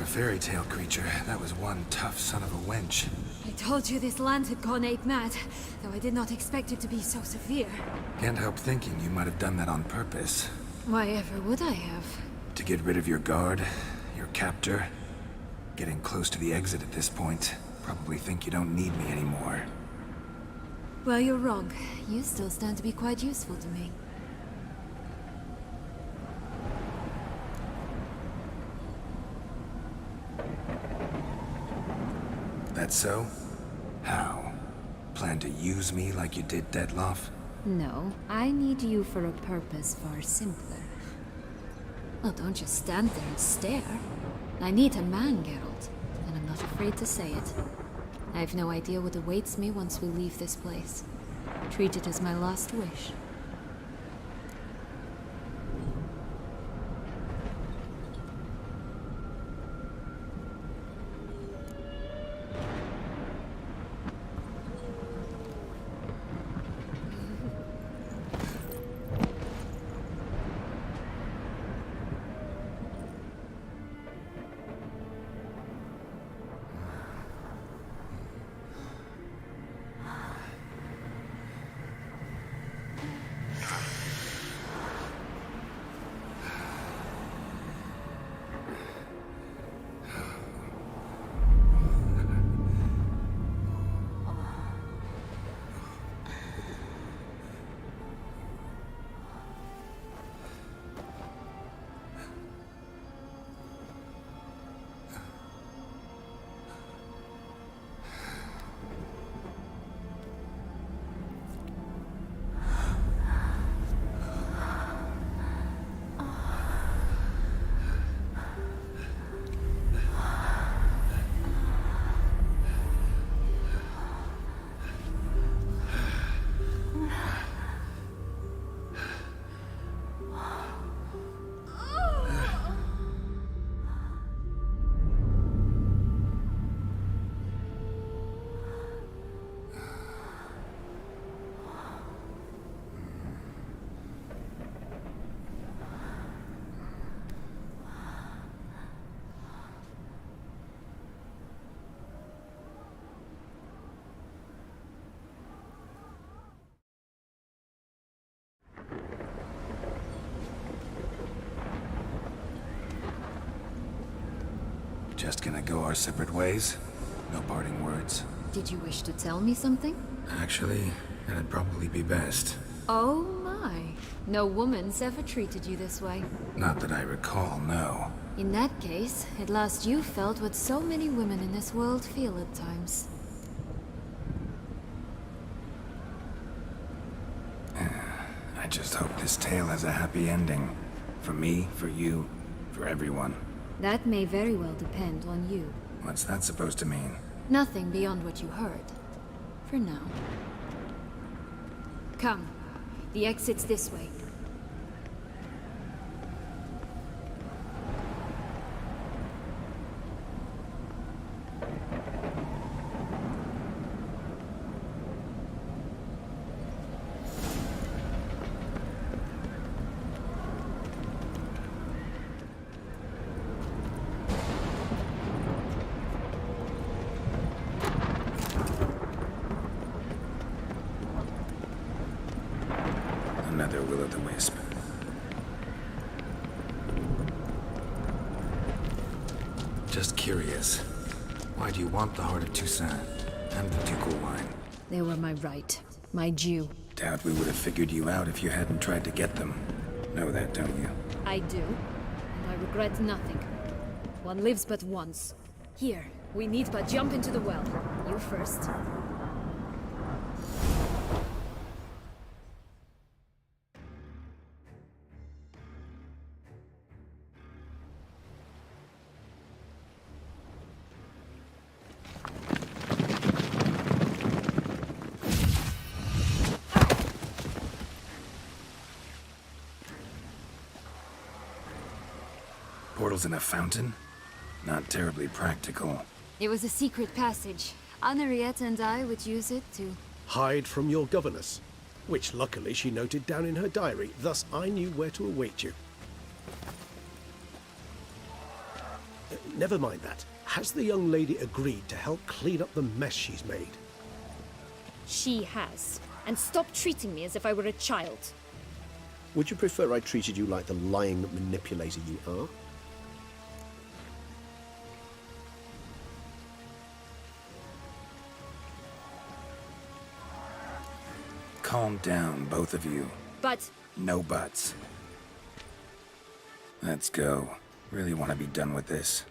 Fairy tale creature. That was one tough son of a wench. I told you this land had gone ape mad, though I did not expect it to be so severe. Can't help thinking you might have done that on purpose. Why ever would I have? To get rid of your guard, your captor. Getting close to the exit at this point. Probably think you don't need me anymore. Well, you're wrong. You still stand to be quite useful to me. That so? How? plan to use me like you did Dettlaff? No, I need you for a purpose far simpler. Well, don't just stand there and stare. I need a man, Geralt, and I'm not afraid to say it. I have no idea what awaits me once we leave this place. Treat it as my last wish. Just gonna go our separate ways? No parting words? Did you wish to tell me something? Actually, that'd probably be best. Oh my. No woman's ever treated you this way. Not that I recall, no. In that case, at last you felt what so many women in this world feel at times. I just hope this tale has a happy ending. For me, for you, for everyone. That may very well depend on you. What's that supposed to mean? Nothing beyond what you heard. For now. Come. The exit's this way. Another will-o'-the-wisp. Just curious. Why do you want the heart of Toussaint and the ducal wine? They were my right. My due. Doubt we would have figured you out if you hadn't tried to get them. Know that, don't you? I do. And I regret nothing. One lives but once. Here, we need but jump into the well. You first. Portals in a fountain? Not terribly practical. It was a secret passage. Henriette and I would use it to... Hide from your governess, which luckily she noted down in her diary, thus I knew where to await you. Never mind that. Has the young lady agreed to help clean up the mess she's made? She has. And stop treating me as if I were a child. Would you prefer I treated you like the lying manipulator you are? Calm down, both of you. But... No buts. Let's go. Really want to be done with this.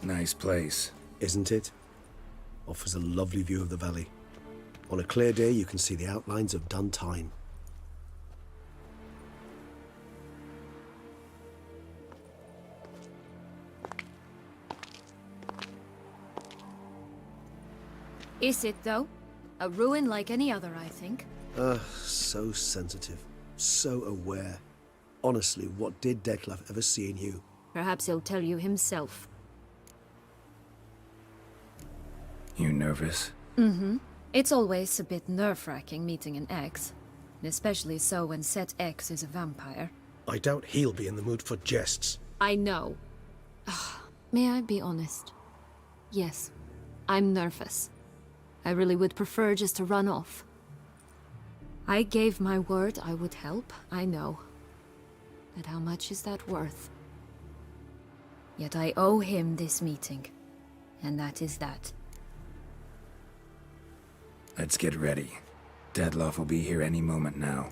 Nice place. Isn't it? Offers a lovely view of the valley. On a clear day, you can see the outlines of Duntine. Is it, though? A ruin like any other, I think. So sensitive. So aware. Honestly, what did Detlef ever see in you? Perhaps he'll tell you himself. You nervous? Mm-hmm. It's always a bit nerve-wracking meeting an ex. Especially so when said ex is a vampire. I doubt he'll be in the mood for jests. I know. May I be honest? Yes, I'm nervous. I really would prefer just to run off. I gave my word I would help, I know. But how much is that worth? Yet I owe him this meeting. And that is that. Let's get ready. Deadloff will be here any moment now.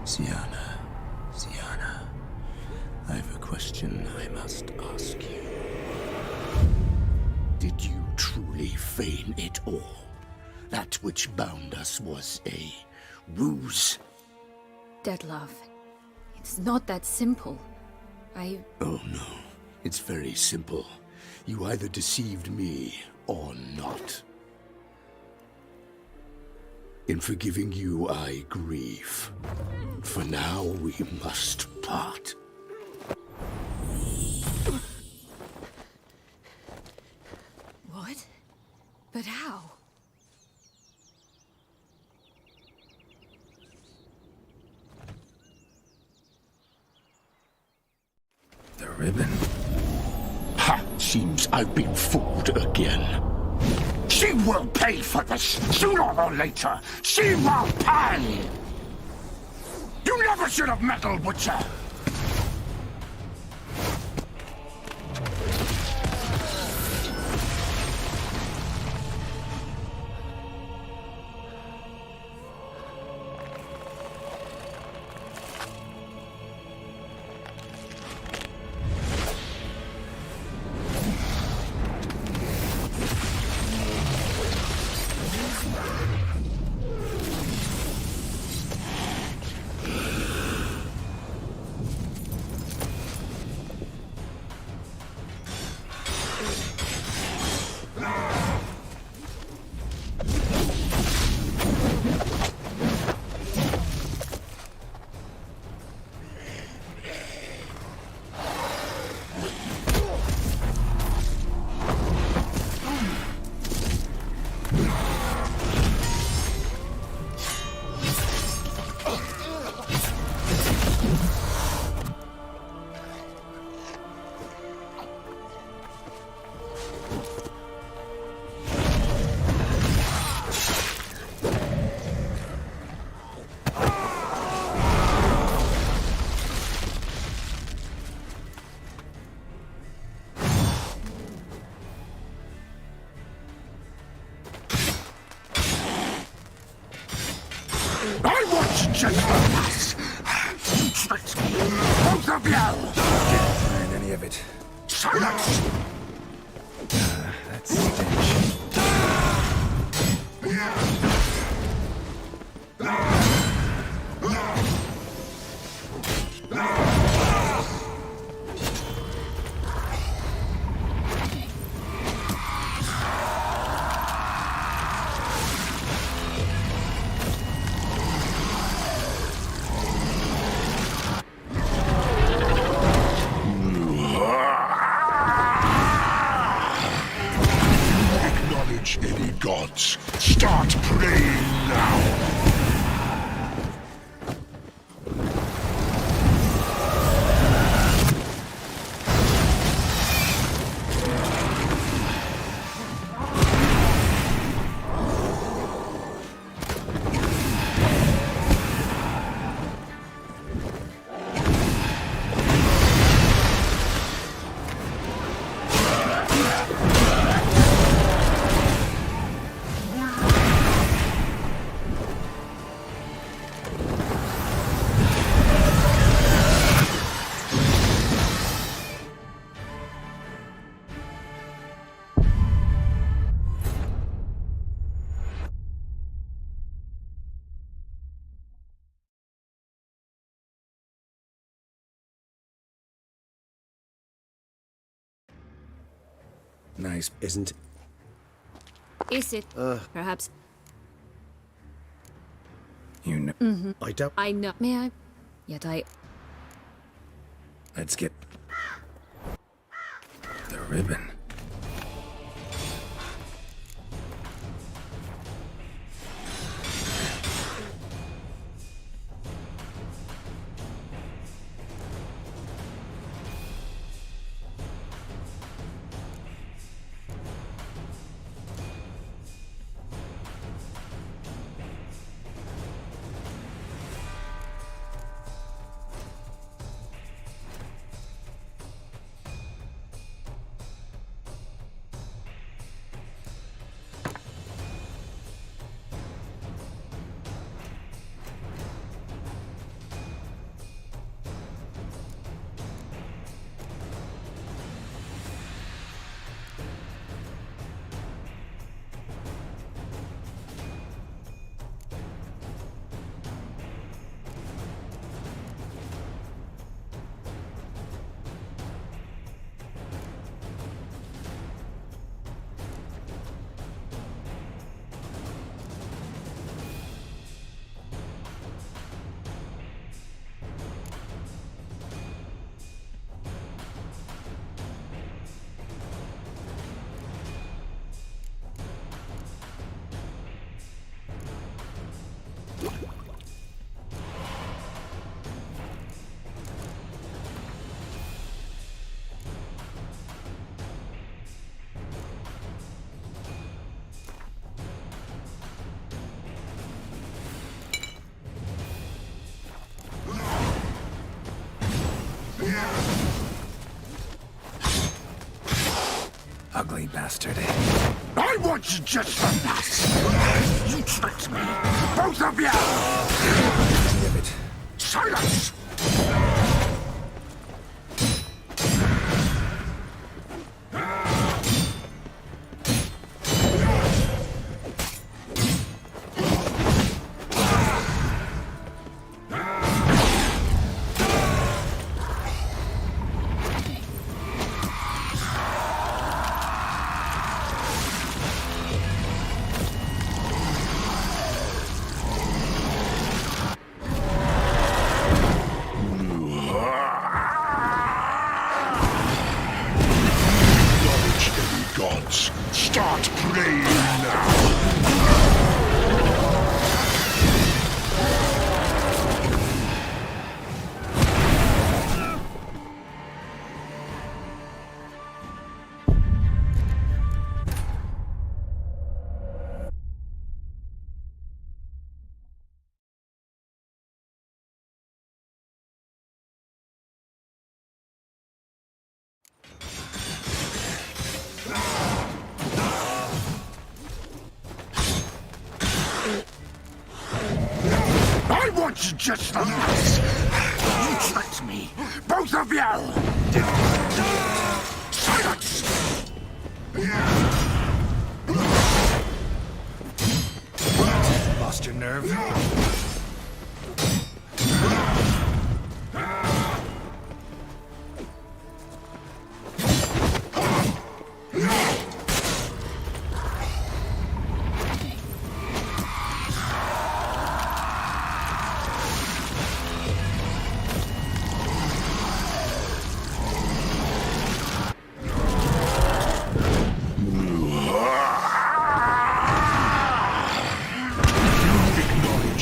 Sienna, I have a question I must ask you. Did you truly feign it all? That which bound us was a ruse? Detlef, it's not that simple. Oh no, it's very simple. You either deceived me or not. In forgiving you, I grieve. For now, we must part. What? But how? The ribbon. Ha! Seems I've been fooled again. She will pay for this, sooner or later. She will pay! You never should have meddled with her! I want gentleness! You tricked me! Both of you! Didn't find any of it. Silence! That stench. playing now! Nice. Isn't... Is it? Perhaps. You know. I doubt... I know. May I? Yet I. Let's get the ribbon. Ugly bastard. I want you just for that! You tricked me! Both of you! Give it. Silence! Start playing now! I want you just for that! You tricked me! Both of you! Silence! Lost your nerve?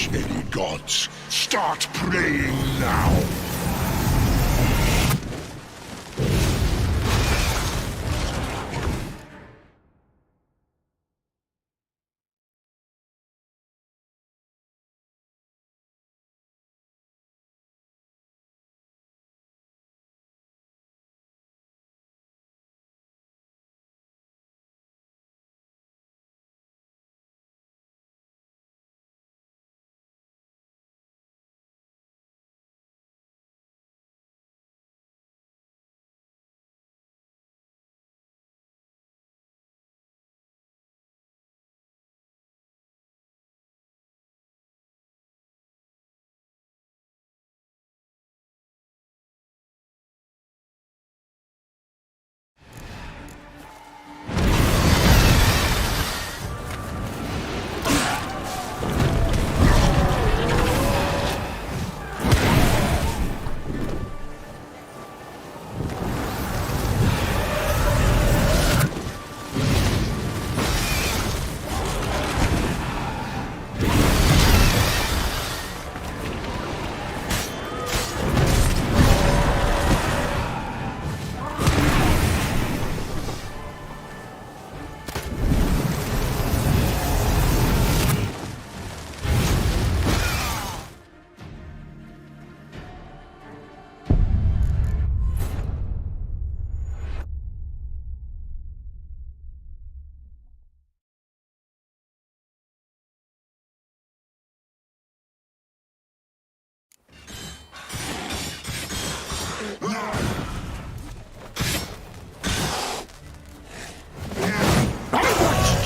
acknowledge any gods. Start praying now.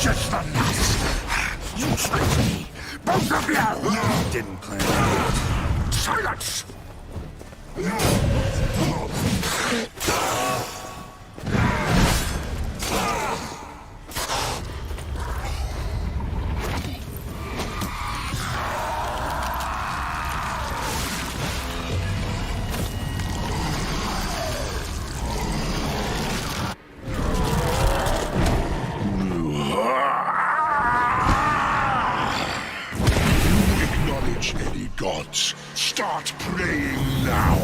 Just the last. You tricked me. Both of you. Didn't plan on it. Silence! Any gods, start praying now.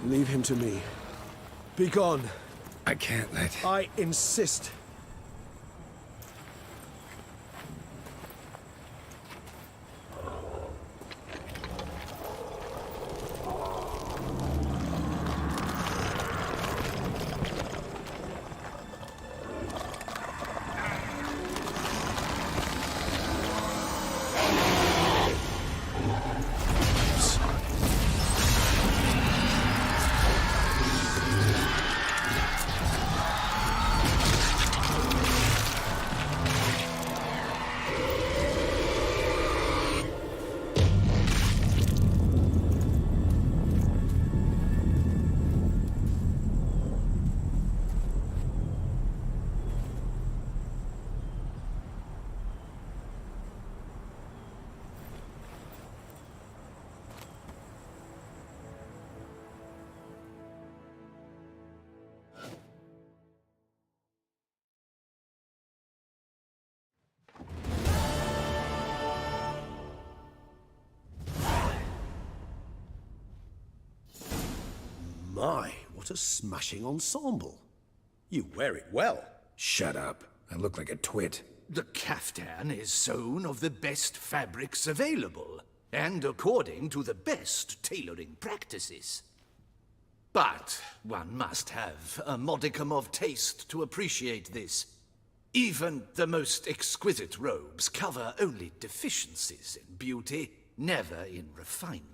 Leave him to me. Be gone. I can't let... I insist. My, what a smashing ensemble. You wear it well. Shut up. I look like a twit. The caftan is sewn of the best fabrics available, and according to the best tailoring practices. But one must have a modicum of taste to appreciate this. Even the most exquisite robes cover only deficiencies in beauty, never in refinement.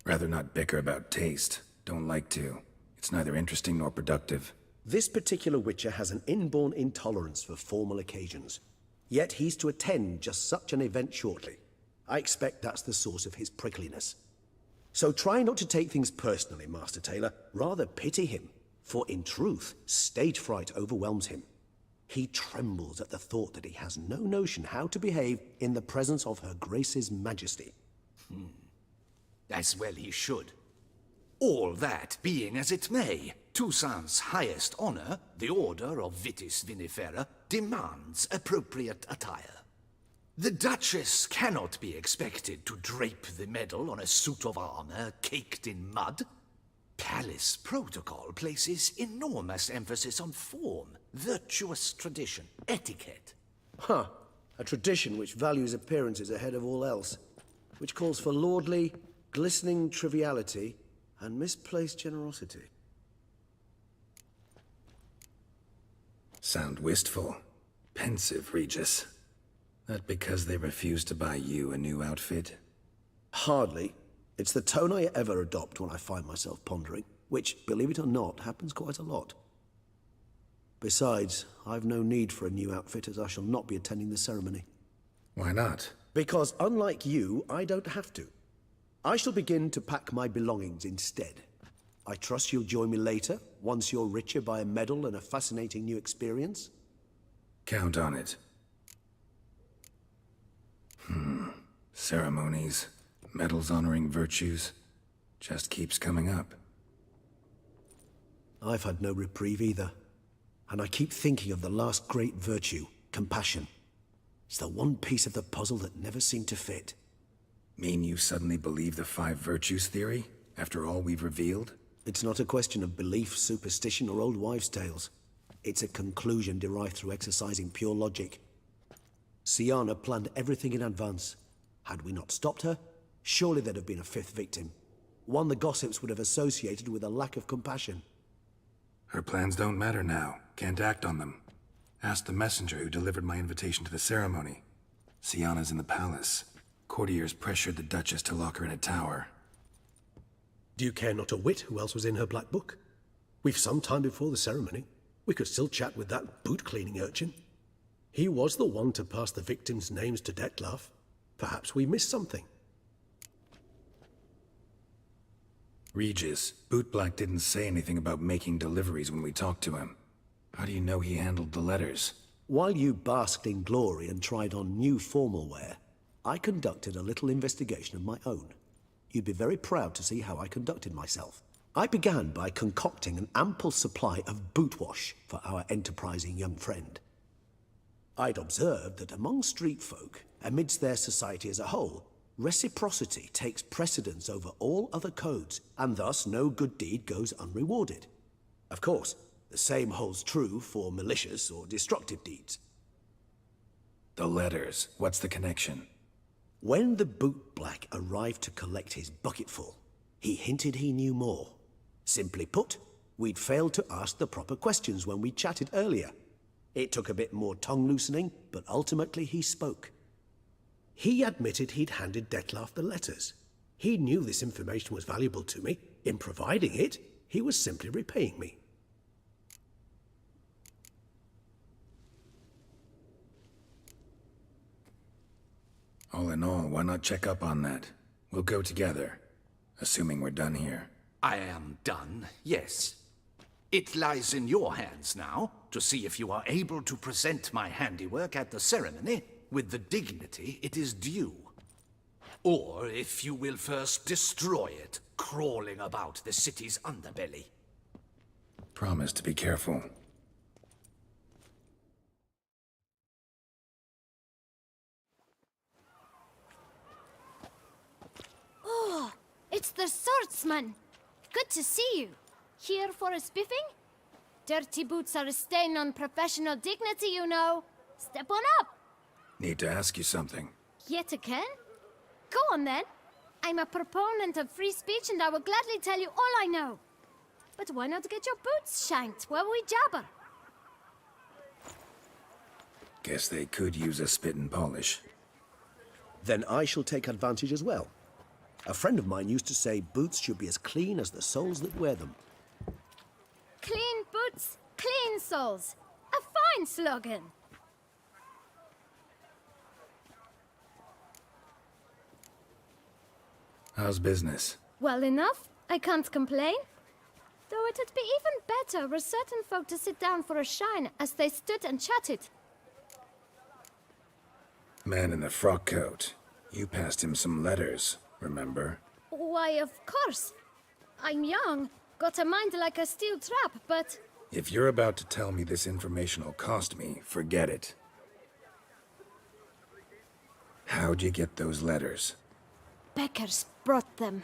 Rather not bicker about taste. Don't like to. It's neither interesting nor productive. This particular Witcher has an inborn intolerance for formal occasions. Yet he's to attend just such an event shortly. I expect that's the source of his prickliness. So try not to take things personally, Master Tailor. Rather pity him. For in truth, stage fright overwhelms him. He trembles at the thought that he has no notion how to behave in the presence of Her Grace's Majesty. As well he should. All that being as it may, Toussaint's highest honor, the Order of Vitis Vinifera, demands appropriate attire. The Duchess cannot be expected to drape the medal on a suit of armor caked in mud. Palace protocol places enormous emphasis on form, virtuous tradition, etiquette. Huh. A tradition which values appearances ahead of all else. Which calls for lordly, glistening triviality and misplaced generosity. Sound wistful. Pensive, Regis. That because they refused to buy you a new outfit? Hardly. It's the tone I ever adopt when I find myself pondering, which, believe it or not, happens quite a lot. Besides, I've no need for a new outfit as I shall not be attending the ceremony. Why not? Because unlike you, I don't have to. I shall begin to pack my belongings instead. I trust you'll join me later, once you're richer by a medal and a fascinating new experience? Count on it. Ceremonies, medals honoring virtues, just keeps coming up. I've had no reprieve either. And I keep thinking of the last great virtue, compassion. It's the one piece of the puzzle that never seemed to fit. Mean you suddenly believe the 5 virtues theory, after all we've revealed? It's not a question of belief, superstition, or old wives' tales. It's a conclusion derived through exercising pure logic. Syanna planned everything in advance. Had we not stopped her, surely there'd have been a 5th victim. One the gossips would have associated with a lack of compassion. Her plans don't matter now. Can't act on them. Ask the messenger who delivered my invitation to the ceremony. Syanna's in the palace. Courtiers pressured the Duchess to lock her in a tower. Do you care not a whit who else was in her black book? We've some time before the ceremony. We could still chat with that boot-cleaning urchin. He was the one to pass the victims' names to Dettlaff. Perhaps we missed something. Regis, Bootblack didn't say anything about making deliveries when we talked to him. How do you know he handled the letters? While you basked in glory and tried on new formal wear, I conducted a little investigation of my own. You'd be very proud to see how I conducted myself. I began by concocting an ample supply of boot wash for our enterprising young friend. I'd observed that among street folk, amidst their society as a whole, reciprocity takes precedence over all other codes, and thus no good deed goes unrewarded. Of course, the same holds true for malicious or destructive deeds. The letters, what's the connection? When the boot black arrived to collect his bucketful, he hinted he knew more. Simply put, we'd failed to ask the proper questions when we chatted earlier. It took a bit more tongue-loosening, but ultimately he spoke. He admitted he'd handed Dettlaff the letters. He knew this information was valuable to me. In providing it, he was simply repaying me. All in all, why not check up on that? We'll go together, assuming we're done here. I am done, yes. It lies in your hands now to see if you are able to present my handiwork at the ceremony with the dignity it is due. Or if you will first destroy it, crawling about the city's underbelly. Promise to be careful. Oh, it's the swordsman. Good to see you. Here for a spiffing? Dirty boots are a stain on professional dignity, you know. Step on up. Need to ask you something. Yet again? Go on then. I'm a proponent of free speech and I will gladly tell you all I know. But why not get your boots shanked while we jabber? Guess they could use a spit and polish. Then I shall take advantage as well. A friend of mine used to say boots should be as clean as the soles that wear them. Clean boots, clean soles. A fine slogan. How's business? Well enough. I can't complain. Though it'd be even better were certain folk to sit down for a shine as they stood and chatted. Man in the frock coat. You passed him some letters, remember? Why, of course. I'm young, got a mind like a steel trap, but... If you're about to tell me this information will cost me, forget it. How'd you get those letters? Beggars brought them.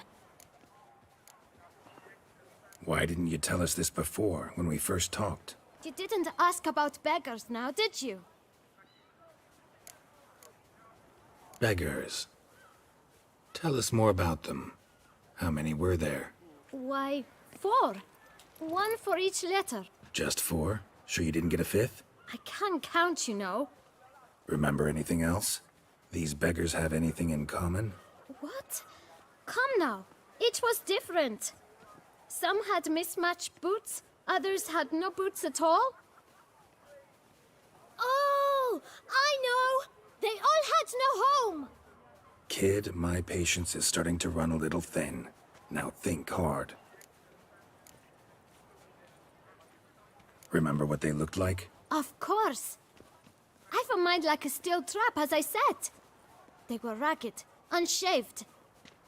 Why didn't you tell us this before, when we first talked? You didn't ask about beggars now, did you? Beggars. Tell us more about them. How many were there? Why, 4. 1 for each letter. Just 4? Sure you didn't get a 5th? I can't count, you know. Remember anything else? These beggars have anything in common? What? Come now. Each was different. Some had mismatched boots, others had no boots at all. Oh, I know! They all had no home! Kid, my patience is starting to run a little thin. Now think hard. Remember what they looked like? Of course. I've a mind like a steel trap, as I said. They were ragged, unshaved.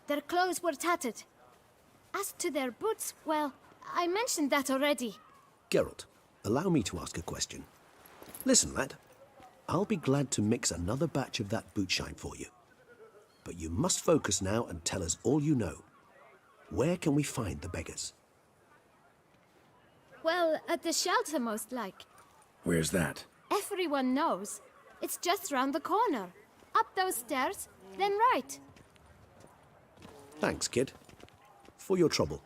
Their clothes were tattered. As to their boots, well, I mentioned that already. Geralt, allow me to ask a question. Listen, lad. I'll be glad to mix another batch of that boot shine for you. But you must focus now and tell us all you know. Where can we find the beggars? Well, at the shelter, most like. Where's that? Everyone knows. It's just round the corner. Up those stairs, then right. Thanks, kid. For your trouble.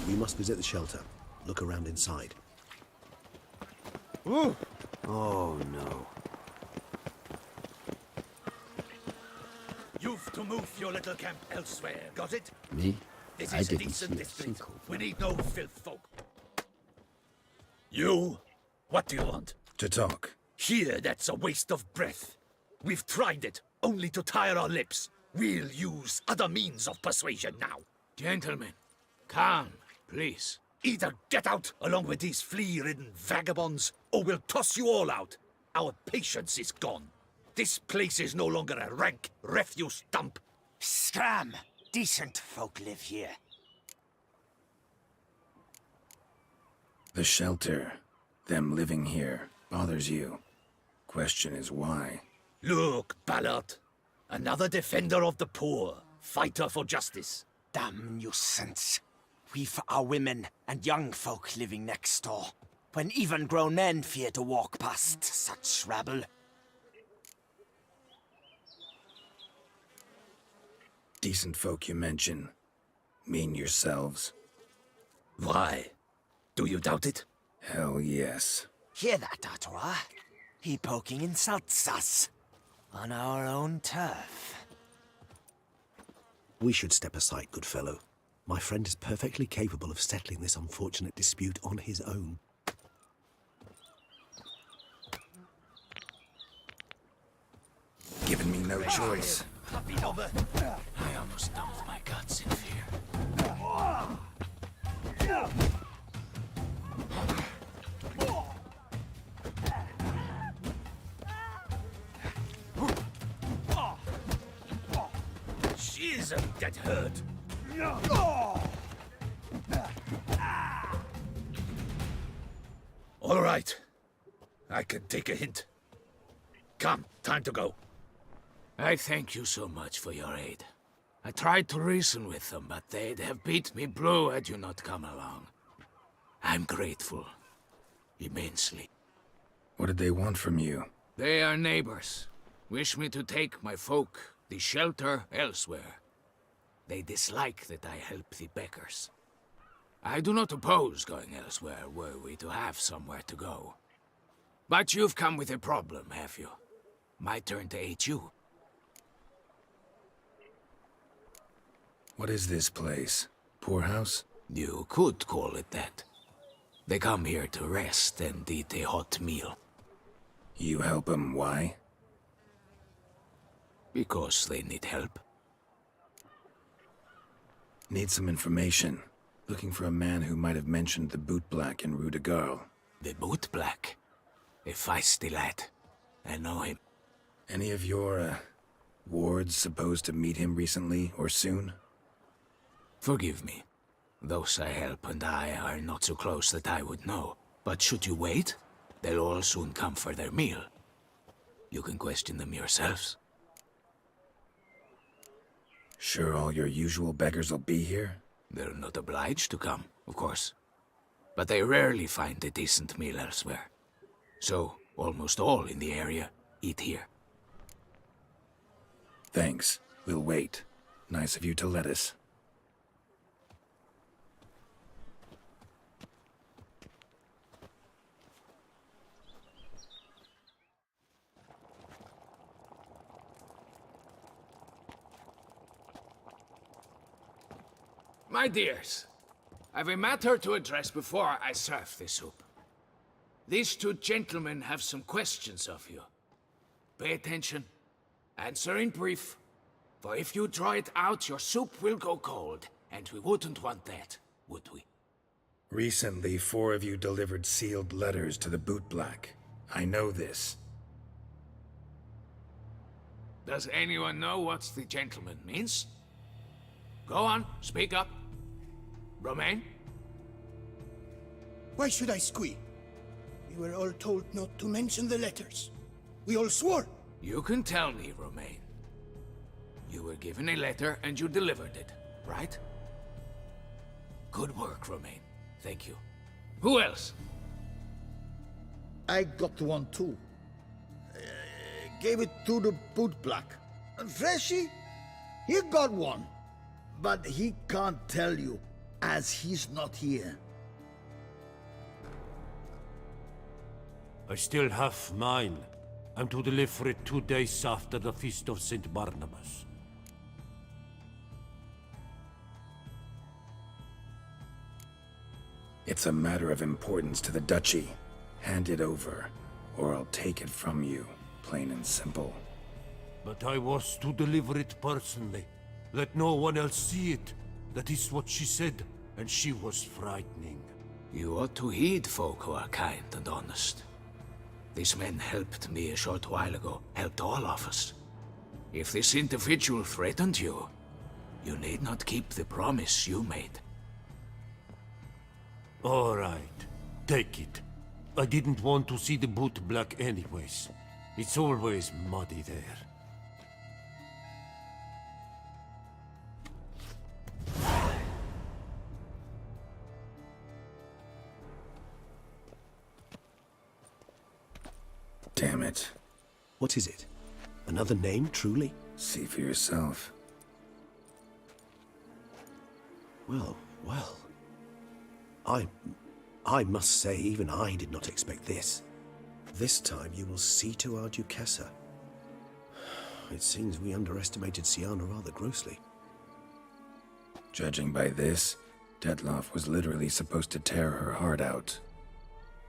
We must visit the shelter. Look around inside. Ooh. Oh, no. You've to move your little camp elsewhere, got it? Me? This I is a didn't decent see a district. single We need no filth folk. You? What do you want? To talk. Here, that's a waste of breath. We've tried it, only to tire our lips. We'll use other means of persuasion now. Gentlemen, calm, please. Either get out along with these flea-ridden vagabonds, or we'll toss you all out. Our patience is gone. This place is no longer a rank refuse dump. Stamm. Decent folk live here. The shelter. Them living here bothers you. Question is why. Look, Ballard. Another defender of the poor. Fighter for justice. Damn nuisance. We've our women and young folk living next door, when even grown men fear to walk past such rabble. Decent folk you mention. Mean yourselves? Why? Do you doubt it? Hell yes. Hear that, Artois? He poking insults us. On our own turf. We should step aside, good fellow. My friend is perfectly capable of settling this unfortunate dispute on his own. Given me no choice. I almost dumped my guts in fear. She isn't that hurt. All right. I can take a hint. Come, time to go. I thank you so much for your aid. I tried to reason with them, but they'd have beat me blue had you not come along. I'm grateful. Immensely. What did they want from you? They are neighbors. Wish me to take my folk, the shelter, elsewhere. They dislike that I help the beggars. I do not oppose going elsewhere, were we to have somewhere to go. But you've come with a problem, have you? My turn to aid you. What is this place? Poorhouse? You could call it that. They come here to rest and eat a hot meal. You help them, why? Because they need help. Need some information. Looking for a man who might have mentioned the boot black in Rue de Garl. The boot black? A feisty lad. I know him. Any of your, wards supposed to meet him recently or soon? Forgive me. Those I help and I are not so close that I would know. But should you wait, they'll all soon come for their meal. You can question them yourselves. Sure all your usual beggars will be here? They're not obliged to come, of course. But they rarely find a decent meal elsewhere. So, almost all in the area eat here. Thanks. We'll wait. Nice of you to let us. My dears, I've a matter to address before I serve the soup. These two gentlemen have some questions of you. Pay attention. Answer in brief. For if you draw it out, your soup will go cold. And we wouldn't want that, would we? Recently, 4 of you delivered sealed letters to the boot black. I know this. Does anyone know what the gentleman means? Go on, speak up. Romain? Why should I squeal? We were all told not to mention the letters. We all swore. You can tell me, Romain. You were given a letter and you delivered it, right? Good work, Romain. Thank you. Who else? I got one too. Gave it to the boot black. And Freshy, he got one. But he can't tell you, as he's not here. I still have mine. I'm to deliver it 2 days after the Feast of St. Barnabas. It's a matter of importance to the Duchy. Hand it over, or I'll take it from you, plain and simple. But I was to deliver it personally. Let no one else see it. That is what she said, and she was frightening. You ought to heed folk who are kind and honest. These men helped me a short while ago, helped all of us. If this individual threatened you, you need not keep the promise you made. All right, take it. I didn't want to see the boot black anyways. It's always muddy there. Damn it. What is it? Another name, truly? See for yourself. Well, well. I must say, even I did not expect this. This time you will see to our Duquesa. It seems we underestimated Siana rather grossly. Judging by this, Detloff was literally supposed to tear her heart out.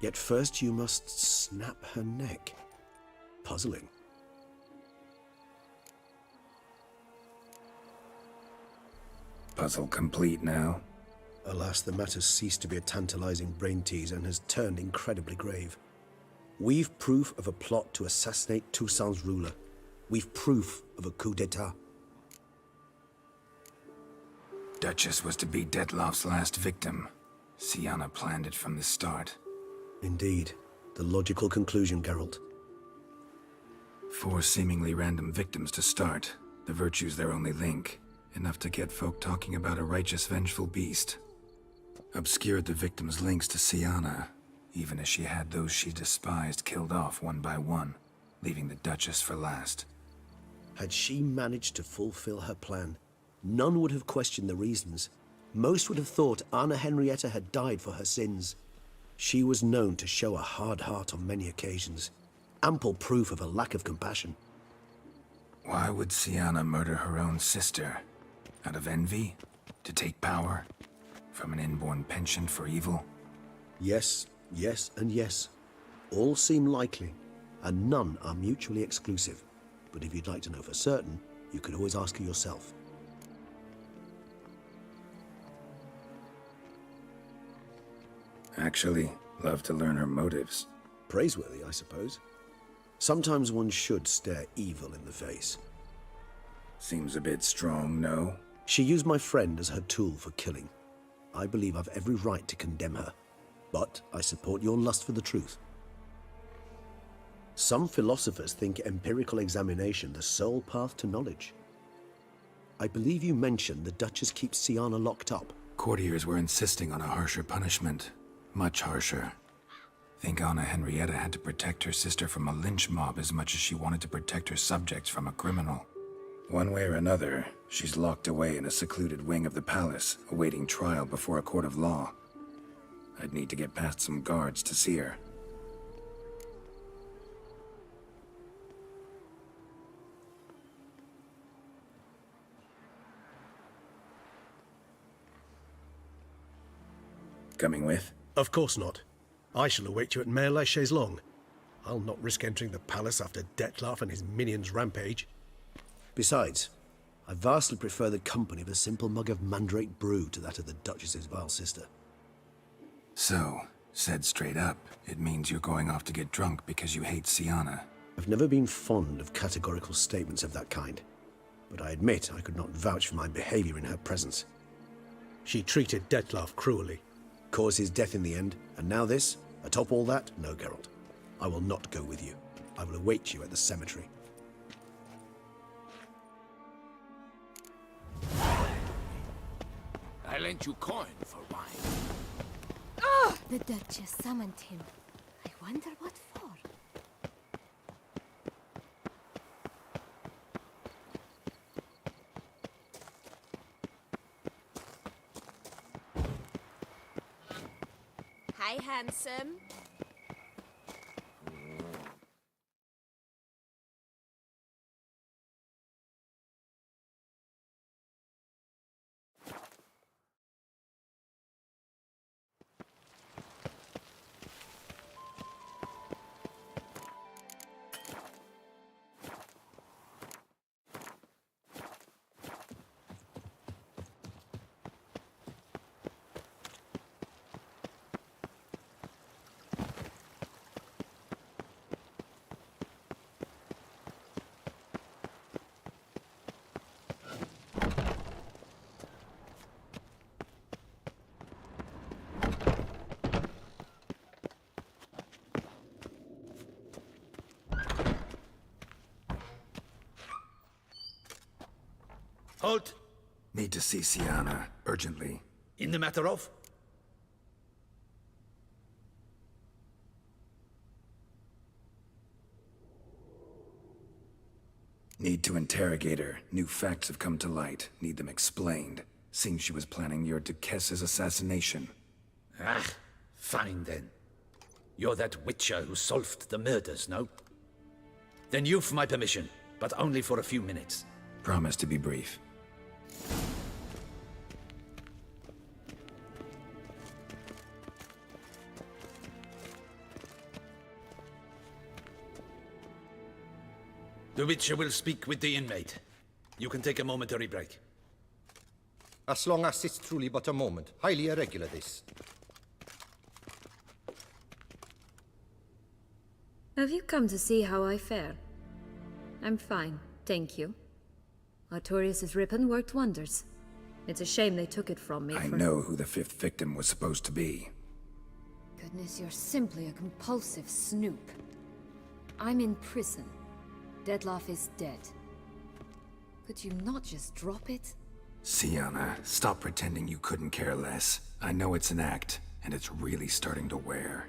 Yet first you must snap her neck. Puzzling. Puzzle complete now. Alas, the matter's ceased to be a tantalizing brain tease and has turned incredibly grave. We've proof of a plot to assassinate Toussaint's ruler. We've proof of a coup d'etat. Duchess was to be Detloff's last victim. Siana planned it from the start. Indeed. The logical conclusion, Geralt. 4 seemingly random victims to start. The virtue's their only link. Enough to get folk talking about a righteous, vengeful beast. Obscured the victims' links to Siana, even as she had those she despised killed off one by one, leaving the Duchess for last. Had she managed to fulfill her plan, none would have questioned the reasons. Most would have thought Anna Henrietta had died for her sins. She was known to show a hard heart on many occasions. Ample proof of a lack of compassion. Why would Siana murder her own sister? Out of envy? To take power? From an inborn penchant for evil? Yes, yes, and yes. All seem likely, and none are mutually exclusive. But if you'd like to know for certain, you could always ask her yourself. Actually, love to learn her motives. Praiseworthy, I suppose. Sometimes one should stare evil in the face. Seems a bit strong, no? She used my friend as her tool for killing. I believe I've every right to condemn her, but I support your lust for the truth. Some philosophers think empirical examination the sole path to knowledge. I believe you mentioned the Duchess keeps Siana locked up. Courtiers were insisting on a harsher punishment. Much harsher. Think Anna Henrietta had to protect her sister from a lynch mob as much as she wanted to protect her subjects from a criminal. One way or another, she's locked away in a secluded wing of the palace, awaiting trial before a court of law. I'd need to get past some guards to see her. Coming with? Of course not. I shall await you at Mare la Chaise-Longue. I'll not risk entering the palace after Detloff and his minions rampage. Besides, I vastly prefer the company of a simple mug of mandrake brew to that of the Duchess's vile sister. So, said straight up, it means you're going off to get drunk because you hate Siana. I've never been fond of categorical statements of that kind, but I admit I could not vouch for my behavior in her presence. She treated Detloff cruelly, caused his death in the end, and now this? Atop all that? No, Geralt. I will not go with you. I will await you at the cemetery. I lent you coin for wine. Oh! The Duchess summoned him. I wonder what for. Hi, handsome. Halt! Need to see Sienna, urgently. In the matter of? Need to interrogate her. New facts have come to light. Need them explained. Seems she was planning your Duquesse's assassination. Ah, fine then. You're that witcher who solved the murders, no? Then you've my permission, but only for a few minutes. Promise to be brief. The Witcher will speak with the inmate. You can take a momentary break. As long as it's truly but a moment. Highly irregular, this. Have you come to see how I fare? I'm fine, thank you. Artorius' ribbon worked wonders. It's a shame they took it from me. I know who the fifth victim was supposed to be. Goodness, you're simply a compulsive snoop. I'm in prison. Dettlaff is dead. Could you not just drop it? Sienna, stop pretending you couldn't care less. I know it's an act, and it's really starting to wear.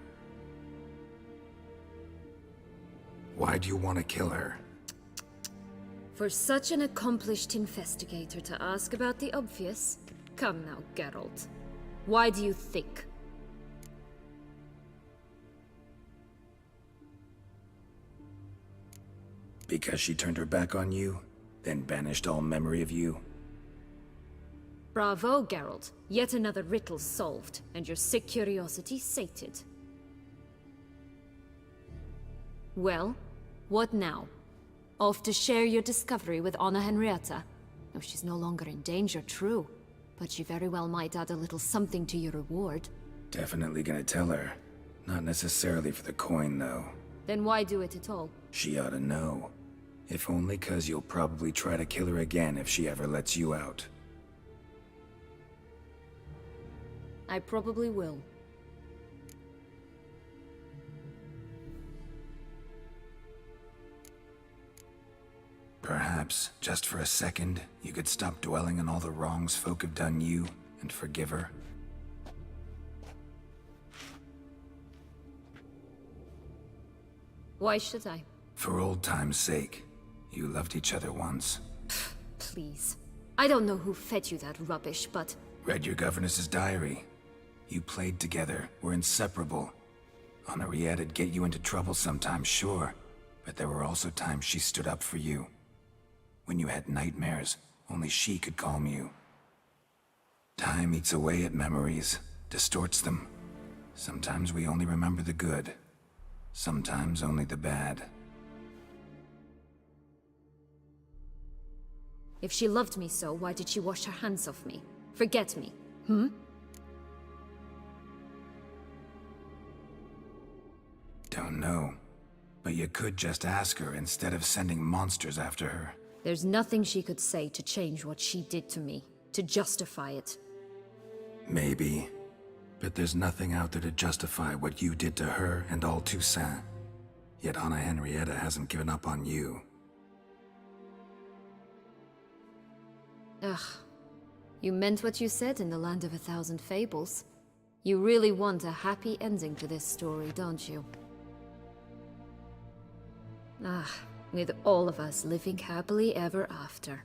Why do you want to kill her? For such an accomplished investigator to ask about the obvious? Come now, Geralt. Why do you think? Because she turned her back on you, then banished all memory of you? Bravo, Geralt. Yet another riddle solved, and your sick curiosity sated. Well, what now? Off to share your discovery with Anna Henrietta? Oh, she's no longer in danger, true. But she very well might add a little something to your reward. Definitely gonna tell her. Not necessarily for the coin, though. Then why do it at all? She ought to know. If only 'cause you'll probably try to kill her again if she ever lets you out. I probably will. Perhaps, just for a second, you could stop dwelling on all the wrongs folk have done you, and forgive her. Why should I? For old time's sake. You loved each other once. Please. I don't know who fed you that rubbish, but... Read your governess's diary. You played together, were inseparable. Henriette'd get you into trouble sometimes, sure. But there were also times she stood up for you. When you had nightmares, only she could calm you. Time eats away at memories, distorts them. Sometimes we only remember the good. Sometimes only the bad. If she loved me so, why did she wash her hands off me? Forget me, Don't know. But you could just ask her instead of sending monsters after her. There's nothing she could say to change what she did to me, to justify it. Maybe. But there's nothing out there to justify what you did to her and all Toussaint. Yet Anna Henrietta hasn't given up on you. Ugh. You meant what you said in the Land of a Thousand Fables. You really want a happy ending to this story, don't you? Ah, with all of us living happily ever after.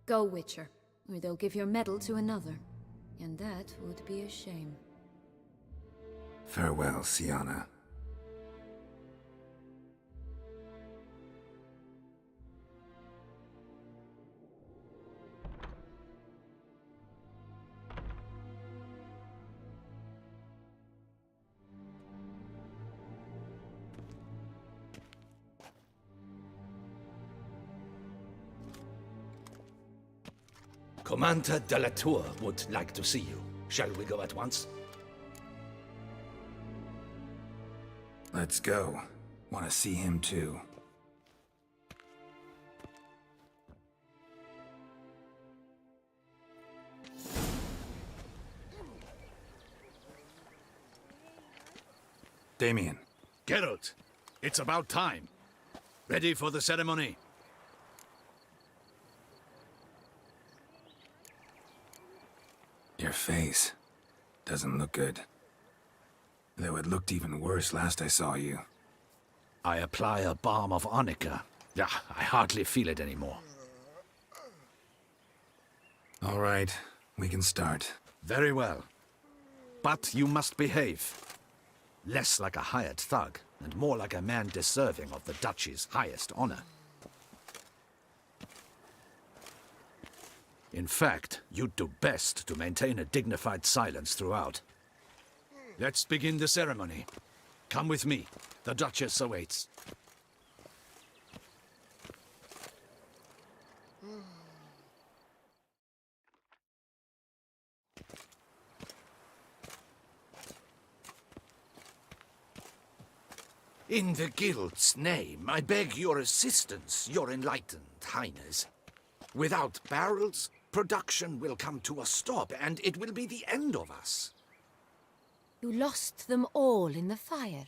Go, Witcher, or they'll give your medal to another. And that would be a shame. Farewell, Sienna. Commander de la Tour would like to see you. Shall we go at once? Let's go. Want to see him too. Damien. Geralt, it's about time. Ready for the ceremony? face. Doesn't look good. Though it looked even worse last I saw you. I apply a balm of arnica. Yeah, I hardly feel it anymore. All right, we can start. Very well. But you must behave. Less like a hired thug, and more like a man deserving of the Duchy's highest honor. In fact, you'd do best to maintain a dignified silence throughout. Let's begin the ceremony. Come with me. The Duchess awaits. In the Guild's name, I beg your assistance, your enlightened highness. Without barrels, production will come to a stop, and it will be the end of us. You lost them all in the fire.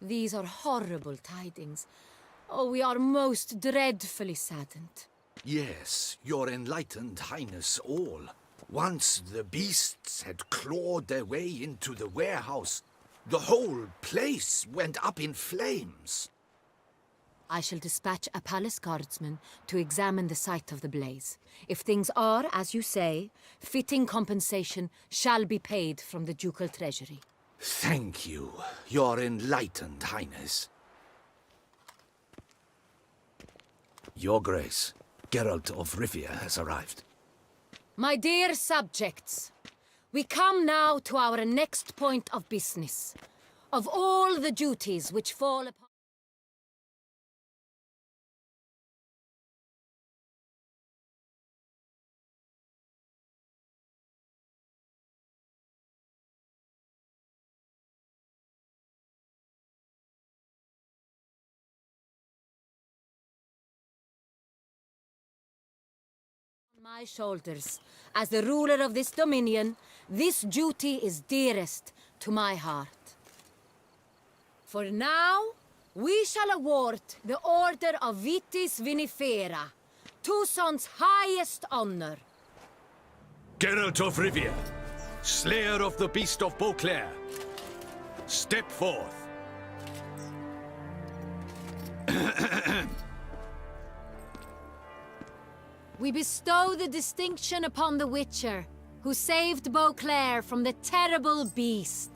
These are horrible tidings. Oh, we are most dreadfully saddened. Yes, your enlightened highness all. Once the beasts had clawed their way into the warehouse, the whole place went up in flames. I shall dispatch a palace guardsman to examine the site of the blaze. If things are, as you say, fitting compensation shall be paid from the ducal treasury. Thank you, your enlightened highness. Your Grace, Geralt of Rivia has arrived. My dear subjects, we come now to our next point of business. Of all the duties which fall upon my shoulders. As the ruler of this dominion, this duty is dearest to my heart. For now, we shall award the Order of Vitis Vinifera, Tucson's highest honor. Geralt of Rivia, Slayer of the Beast of Beauclair, step forth. We bestow the distinction upon the Witcher, who saved Beauclair from the terrible beast.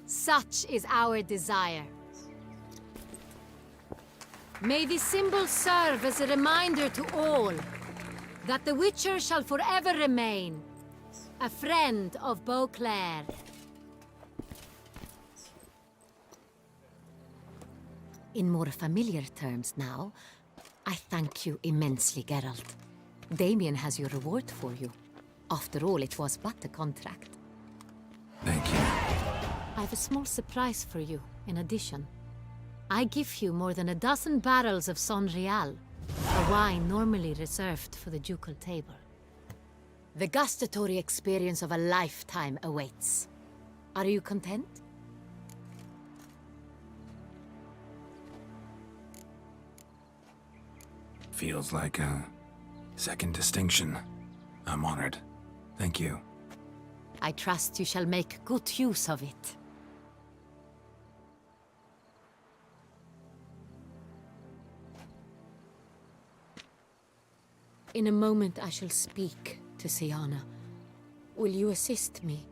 Such is our desire. May this symbol serve as a reminder to all that the Witcher shall forever remain a friend of Beauclair. In more familiar terms now, I thank you immensely, Geralt. Damien has your reward for you. After all, it was but a contract. Thank you. I have a small surprise for you, in addition. I give you more than a dozen barrels of Sunwell, a wine normally reserved for the ducal table. The gustatory experience of a lifetime awaits. Are you content? Feels like a second distinction. I'm honored. Thank you. I trust you shall make good use of it. In a moment I shall speak to Syanna. Will you assist me?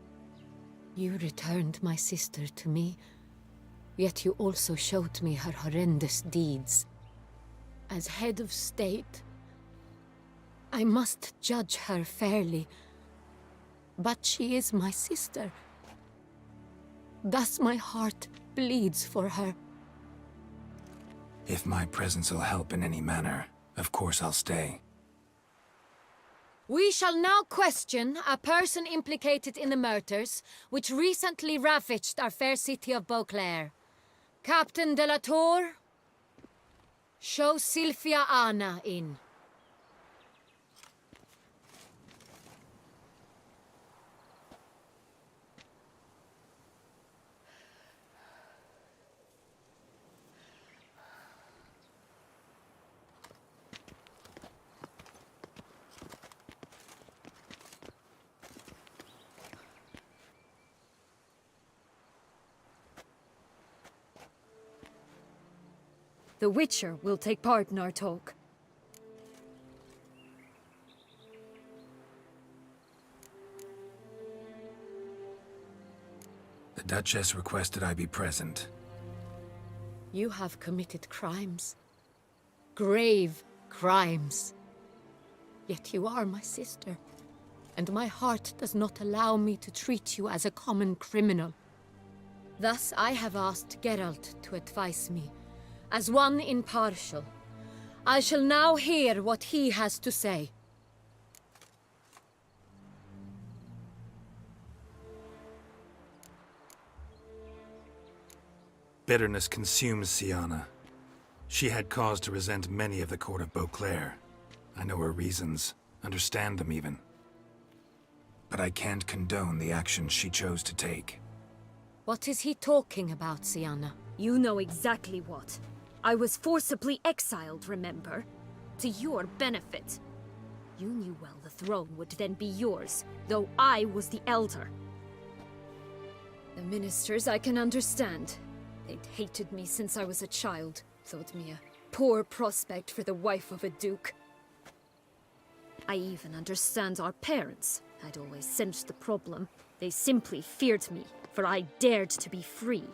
You returned my sister to me, yet you also showed me her horrendous deeds. As head of state, I must judge her fairly. But she is my sister. Thus my heart bleeds for her. If my presence will help in any manner, of course I'll stay. We shall now question a person implicated in the murders which recently ravaged our fair city of Beauclair. Captain de la Tour, show Sylvia Anna in. The Witcher will take part in our talk. The Duchess requested I be present. You have committed crimes. Grave crimes. Yet you are my sister, and my heart does not allow me to treat you as a common criminal. Thus I have asked Geralt to advise me, as one impartial. I shall now hear what he has to say. Bitterness consumes Syanna. She had cause to resent many of the court of Beauclair. I know her reasons, understand them even. But I can't condone the actions she chose to take. What is he talking about, Syanna? You know exactly what. I was forcibly exiled, remember? To your benefit. You knew well the throne would then be yours, though I was the elder. The ministers I can understand. They'd hated me since I was a child, thought me a poor prospect for the wife of a duke. I even understand our parents. I'd always sensed the problem. They simply feared me, for I dared to be free.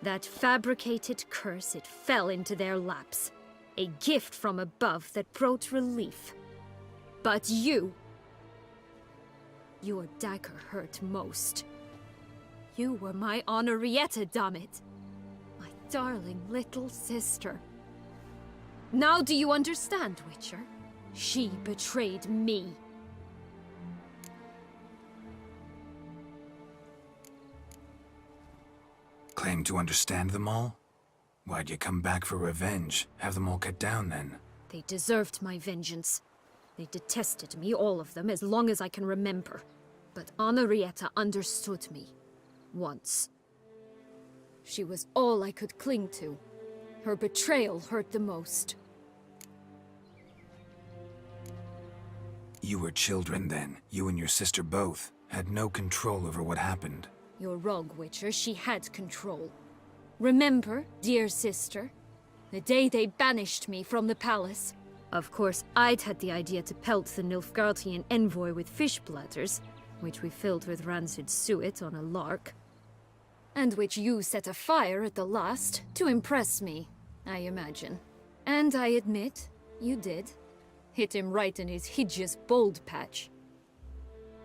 That fabricated curse, it fell into their laps. A gift from above that brought relief. But you... Your dagger hurt most. You were my Henrietta, dammit. My darling little sister. Now do you understand, Witcher? She betrayed me. Claim to understand them all? Why'd you come back for revenge? Have them all cut down then? They deserved my vengeance. They detested me, all of them, as long as I can remember. But Henrietta understood me. Once. She was all I could cling to. Her betrayal hurt the most. You were children then. You and your sister both had no control over what happened. You're wrong, Witcher. She had control. Remember, dear sister, the day they banished me from the palace? Of course, I'd had the idea to pelt the Nilfgaardian envoy with fish bladders, which we filled with rancid suet on a lark. And which you set afire at the last, to impress me, I imagine. And I admit, you did. Hit him right in his hideous bald patch.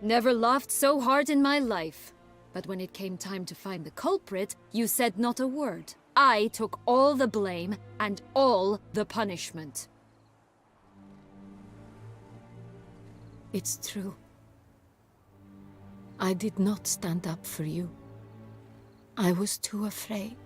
Never laughed so hard in my life. But when it came time to find the culprit, you said not a word. I took all the blame and all the punishment. It's true. I did not stand up for you. I was too afraid.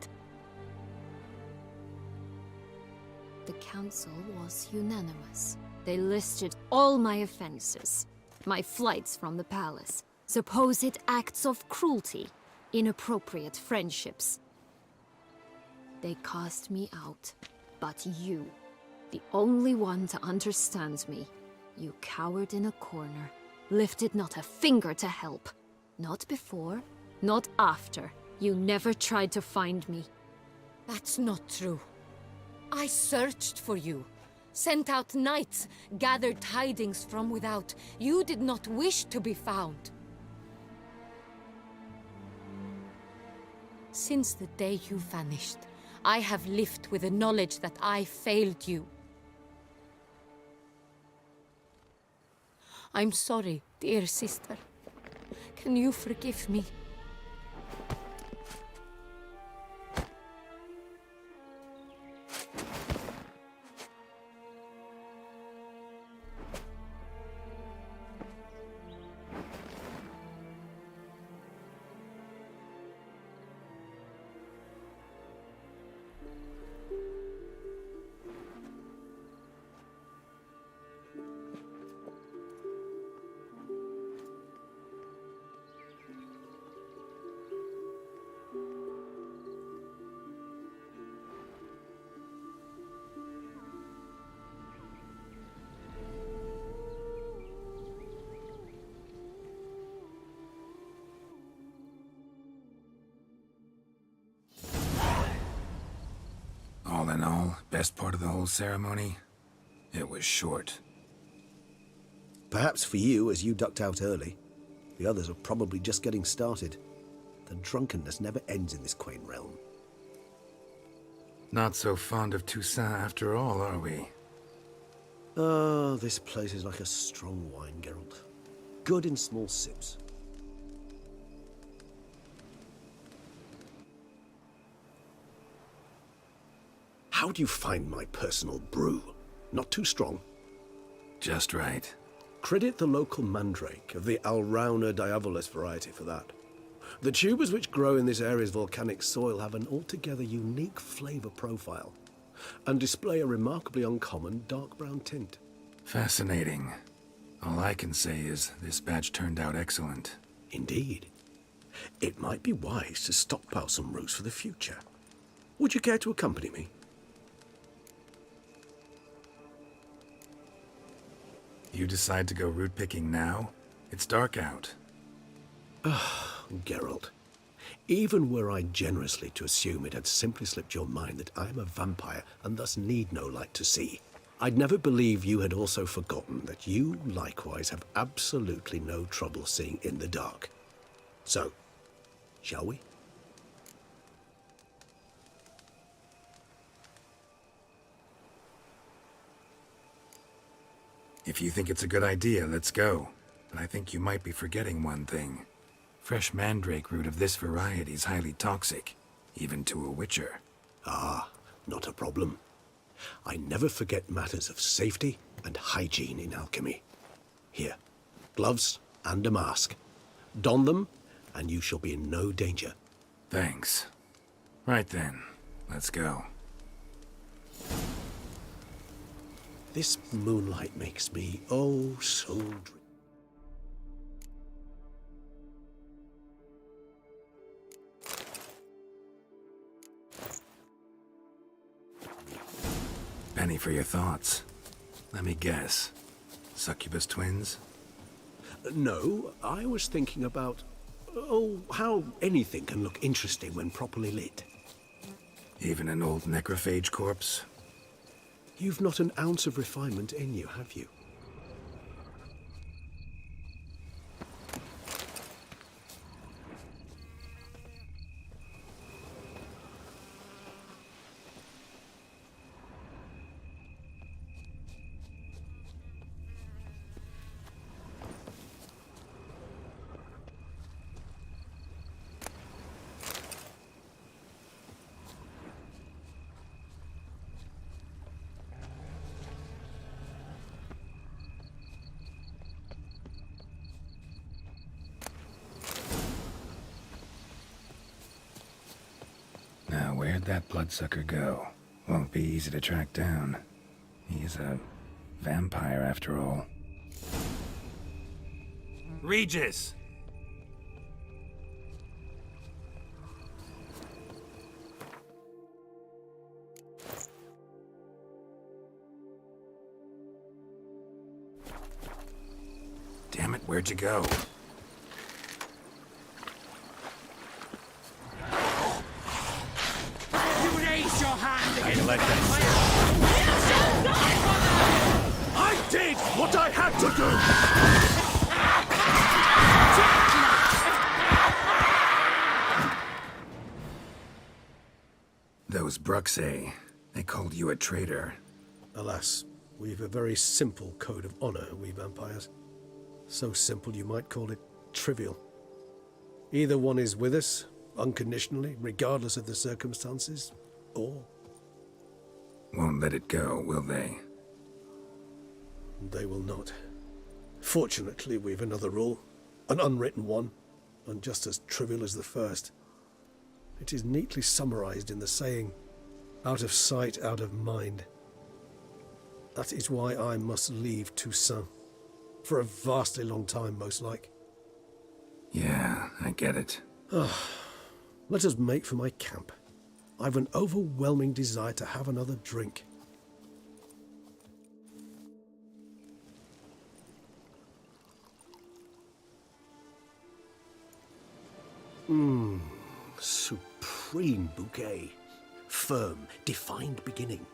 The council was unanimous. They listed all my offenses. My flights from the palace. Supposed acts of cruelty. Inappropriate friendships. They cast me out. But you, the only one to understand me, you cowered in a corner, lifted not a finger to help. Not before, not after. You never tried to find me. That's not true. I searched for you. Sent out knights, gathered tidings from without. You did not wish to be found. Since the day you vanished, I have lived with the knowledge that I failed you. I'm sorry, dear sister. Can you forgive me? in all, best part of the whole ceremony? It was short. Perhaps for you, as you ducked out early. The others are probably just getting started. The drunkenness never ends in this quaint realm. Not so fond of Toussaint after all, are we? Oh, this place is like a strong wine, Geralt. Good in small sips. How do you find my personal brew? Not too strong? Just right. Credit the local mandrake of the Alrauna diavolis variety for that. The tubers which grow in this area's volcanic soil have an altogether unique flavour profile and display a remarkably uncommon dark brown tint. Fascinating. All I can say is this batch turned out excellent. Indeed. It might be wise to stockpile some roots for the future. Would you care to accompany me? You decide to go root picking now? It's dark out. Geralt, even were I generously to assume it had simply slipped your mind that I am a vampire and thus need no light to see, I'd never believe you had also forgotten that you likewise have absolutely no trouble seeing in the dark. So, shall we? If you think it's a good idea, let's go. But I think you might be forgetting one thing. Fresh mandrake root of this variety is highly toxic, even to a witcher. Ah, not a problem. I never forget matters of safety and hygiene in alchemy. Here, gloves and a mask. Don them, and you shall be in no danger. Thanks. Right then, let's go. This moonlight makes me oh so dreamy. Penny for your thoughts. Let me guess. Succubus twins? No, I was thinking about, how anything can look interesting when properly lit. Even an old necrophage corpse? You've not an ounce of refinement in you, have you? Now, where'd that bloodsucker go? Won't be easy to track down. He's a vampire after all. Regis! Damn it, where'd you go? I did what I had to do! Those Bruxae, they called you a traitor. Alas, we've a very simple code of honor, we vampires. So simple you might call it trivial. Either one is with us, unconditionally, regardless of the circumstances, or... Won't let it go, will they? They will not. Fortunately, we've another rule, an unwritten one, and just as trivial as the first. It is neatly summarized in the saying, out of sight, out of mind. That is why I must leave Toussaint. For a vastly long time, most like. Yeah, I get it. Let us make for my camp. I've an overwhelming desire to have another drink. Supreme bouquet. firm, defined beginning,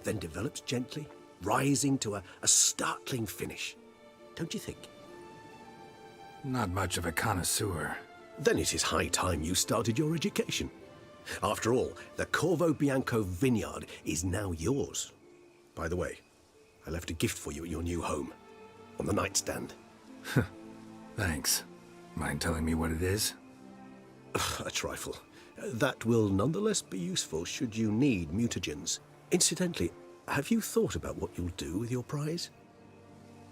then develops gently, rising to a startling finish. Don't you think? Not much of a connoisseur. Then it is high time you started your education. After all, the Corvo Bianco vineyard is now yours. By the way, I left a gift for you at your new home, on the nightstand. Thanks. Mind telling me what it is? A trifle. That will nonetheless be useful should you need mutagens. Incidentally, have you thought about what you'll do with your prize?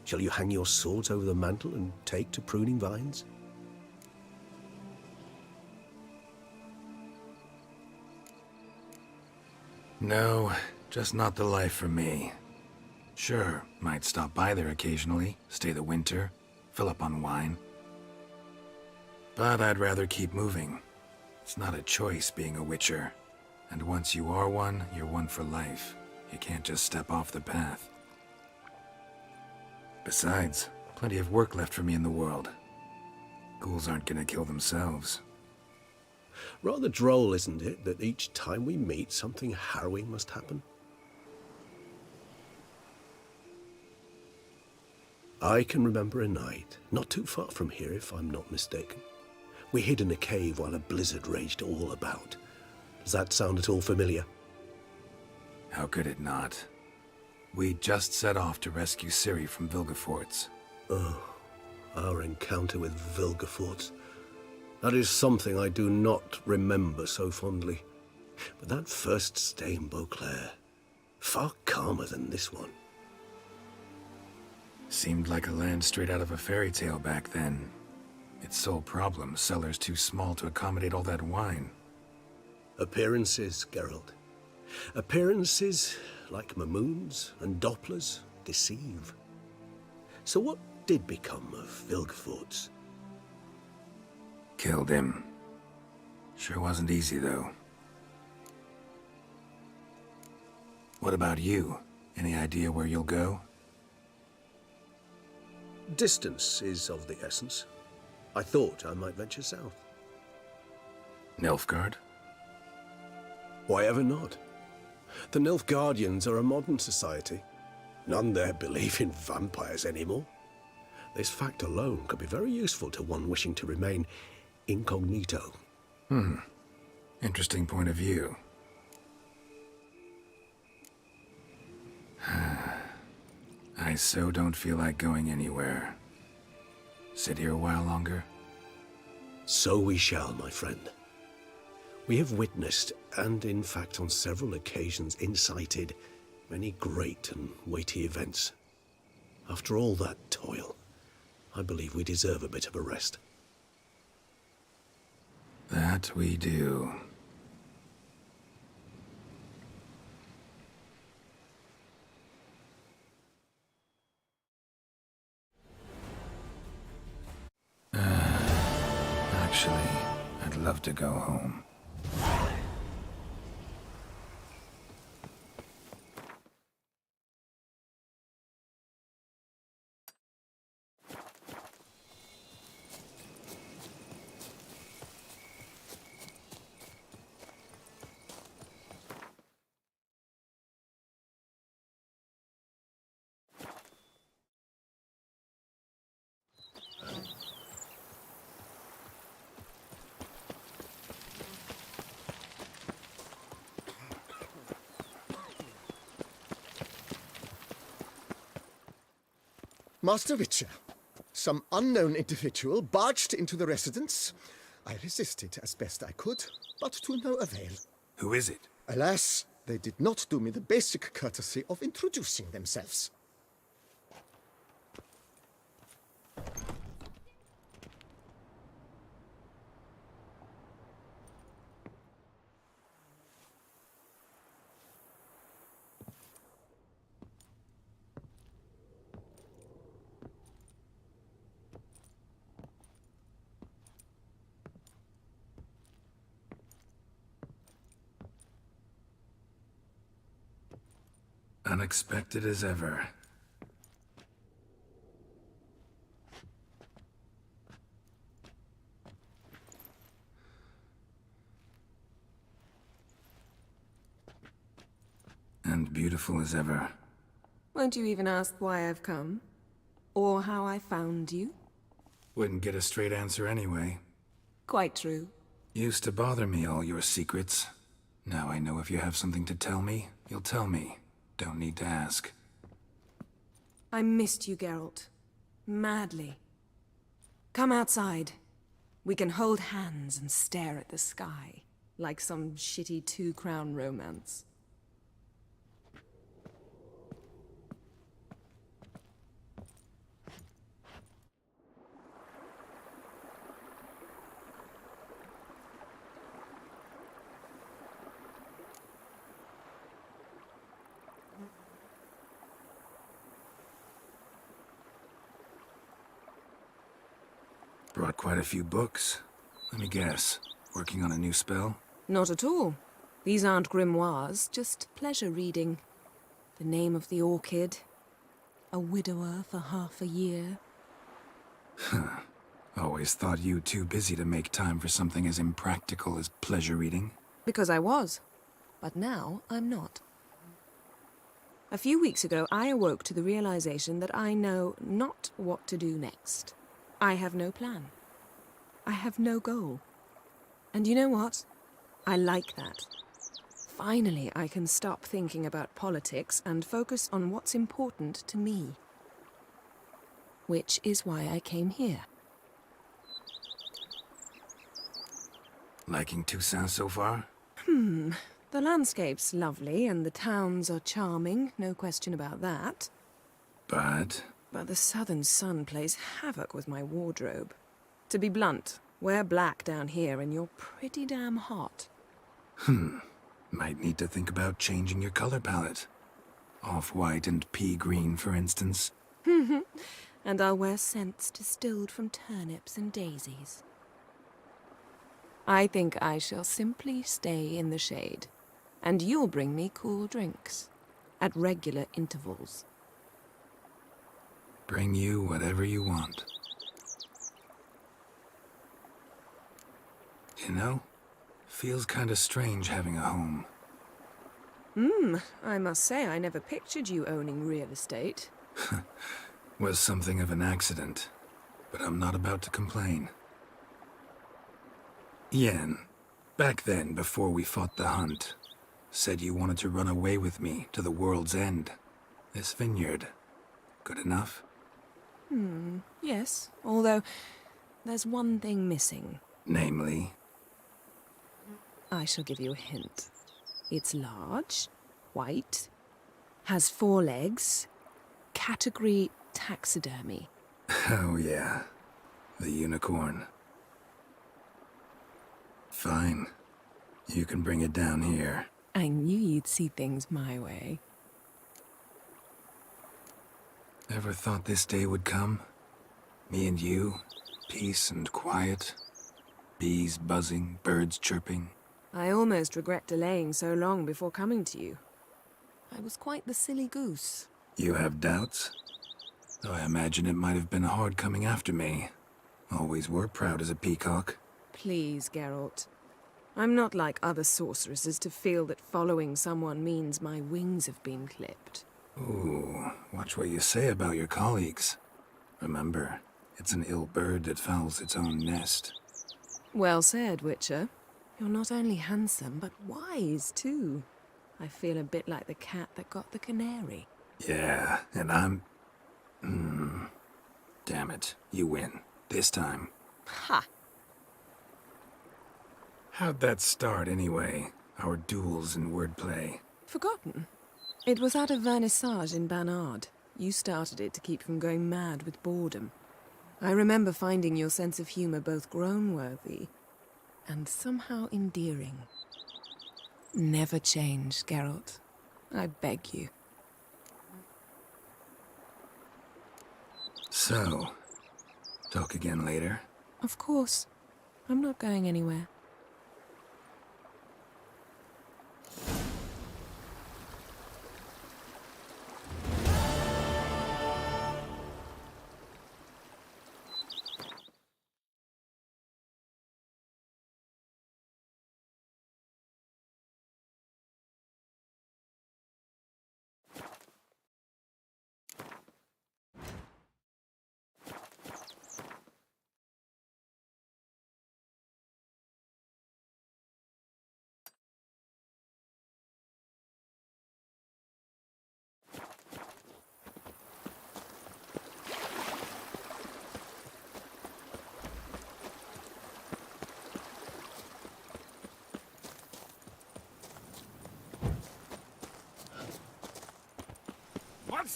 Shall you hang your swords over the mantle and take to pruning vines? No, just not the life for me. Sure, might stop by there occasionally, stay the winter, fill up on wine. But I'd rather keep moving. It's not a choice being a witcher. And once you are one, you're one for life. You can't just step off the path. Besides, plenty of work left for me in the world. Ghouls aren't gonna kill themselves. Rather droll, isn't it, that each time we meet, something harrowing must happen? I can remember a night, not too far from here if I'm not mistaken. We hid in a cave while a blizzard raged all about. Does that sound at all familiar? How could it not? We just set off to rescue Ciri from Vilgefortz. Oh, our encounter with Vilgefortz. That is something I do not remember so fondly. But that first stay in Beauclair, far calmer than this one. Seemed like a land straight out of a fairy tale back then. Its sole problem, cellars too small to accommodate all that wine. Appearances, Geralt. Appearances, like Mamoons and Dopplers, deceive. So what did become of Vilgefortz? Killed him. Sure wasn't easy, though. What about you? Any idea where you'll go? Distance is of the essence. I thought I might venture south. Nilfgaard? Why ever not? The Nilfgaardians are a modern society. None there believe in vampires anymore. This fact alone could be very useful to one wishing to remain incognito. Interesting point of view. I so don't feel like going anywhere. Sit here a while longer? So we shall, my friend. We have witnessed, and in fact on several occasions incited, many great and weighty events. After all that toil, I believe we deserve a bit of a rest. That we do. Actually, I'd love to go home. Master Witcher, some unknown individual barged into the residence. I resisted as best I could, but to no avail. Who is it? Alas, they did not do me the basic courtesy of introducing themselves. Unexpected as ever. And beautiful as ever. Won't you even ask why I've come? Or how I found you? Wouldn't get a straight answer anyway. Quite true. Used to bother me, all your secrets. Now I know if you have something to tell me, you'll tell me. Don't need to ask. I missed you, Geralt. Madly. Come outside. We can hold hands and stare at the sky, like some shitty two-crown romance. Brought quite a few books. Let me guess. Working on a new spell? Not at all. These aren't grimoires, just pleasure reading. The Name of the Orchid. A widower for half a year. Huh. Always thought you too busy to make time for something as impractical as pleasure reading. Because I was. But now I'm not. A few weeks ago, I awoke to the realization that I know not what to do next. I have no plan. I have no goal. And you know what? I like that. Finally, I can stop thinking about politics and focus on what's important to me. Which is why I came here. Liking Toussaint so far? The landscape's lovely and the towns are charming, no question about that. But the southern sun plays havoc with my wardrobe. To be blunt, wear black down here and you're pretty damn hot. Might need to think about changing your color palette. Off-white and pea green, for instance. And I'll wear scents distilled from turnips and daisies. I think I shall simply stay in the shade. And you'll bring me cool drinks. At regular intervals. Bring you whatever you want. You know, feels kinda strange having a home. I must say I never pictured you owning real estate. Was something of an accident, but I'm not about to complain. Yen, back then, before we fought the hunt, said you wanted to run away with me to the world's end. This vineyard, good enough? Yes, although there's one thing missing. Namely? I shall give you a hint. It's large, white, has 4 legs, category taxidermy. Oh yeah, the unicorn. Fine. You can bring it down here. I knew you'd see things my way. Ever thought this day would come? Me and you, peace and quiet. Bees buzzing, birds chirping. I almost regret delaying so long before coming to you. I was quite the silly goose. You have doubts? Though I imagine it might have been hard coming after me. Always were proud as a peacock. Please, Geralt. I'm not like other sorceresses to feel that following someone means my wings have been clipped. Ooh, watch what you say about your colleagues. Remember, it's an ill bird that fouls its own nest. Well said, Witcher. You're not only handsome, but wise, too. I feel a bit like the cat that got the canary. Yeah, and I'm... Damn it, you win. This time. Ha! How'd that start, anyway? Our duels and wordplay? Forgotten. It was at a vernissage in Banard. You started it to keep from going mad with boredom. I remember finding your sense of humor both groan-worthy and somehow endearing. Never change, Geralt. I beg you. So, talk again later? Of course. I'm not going anywhere.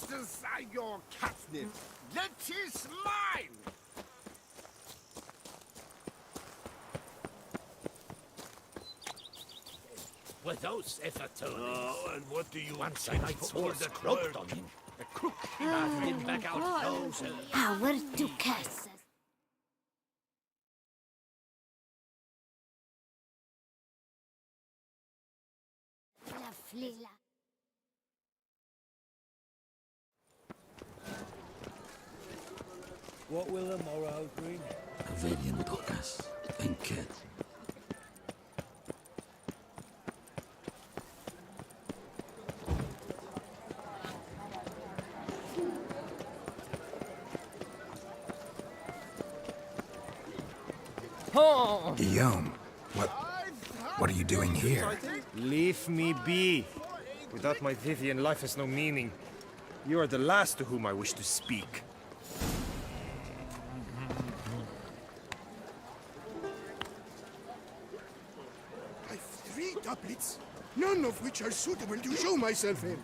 Masters are your catnip. That is mine! Were those efforts? Oh, and what do you Once a intend knight's for horse the croaked crook? on him. A crook battered him back out. No, sir. Our Duchess. What will the morrow bring? Cavern, Docas. Think it. Guillaume, what are you doing here? Leave me be. Without my Vivian, life has no meaning. You are the last to whom I wish to speak. I've 3 doublets, none of which are suitable to show myself in.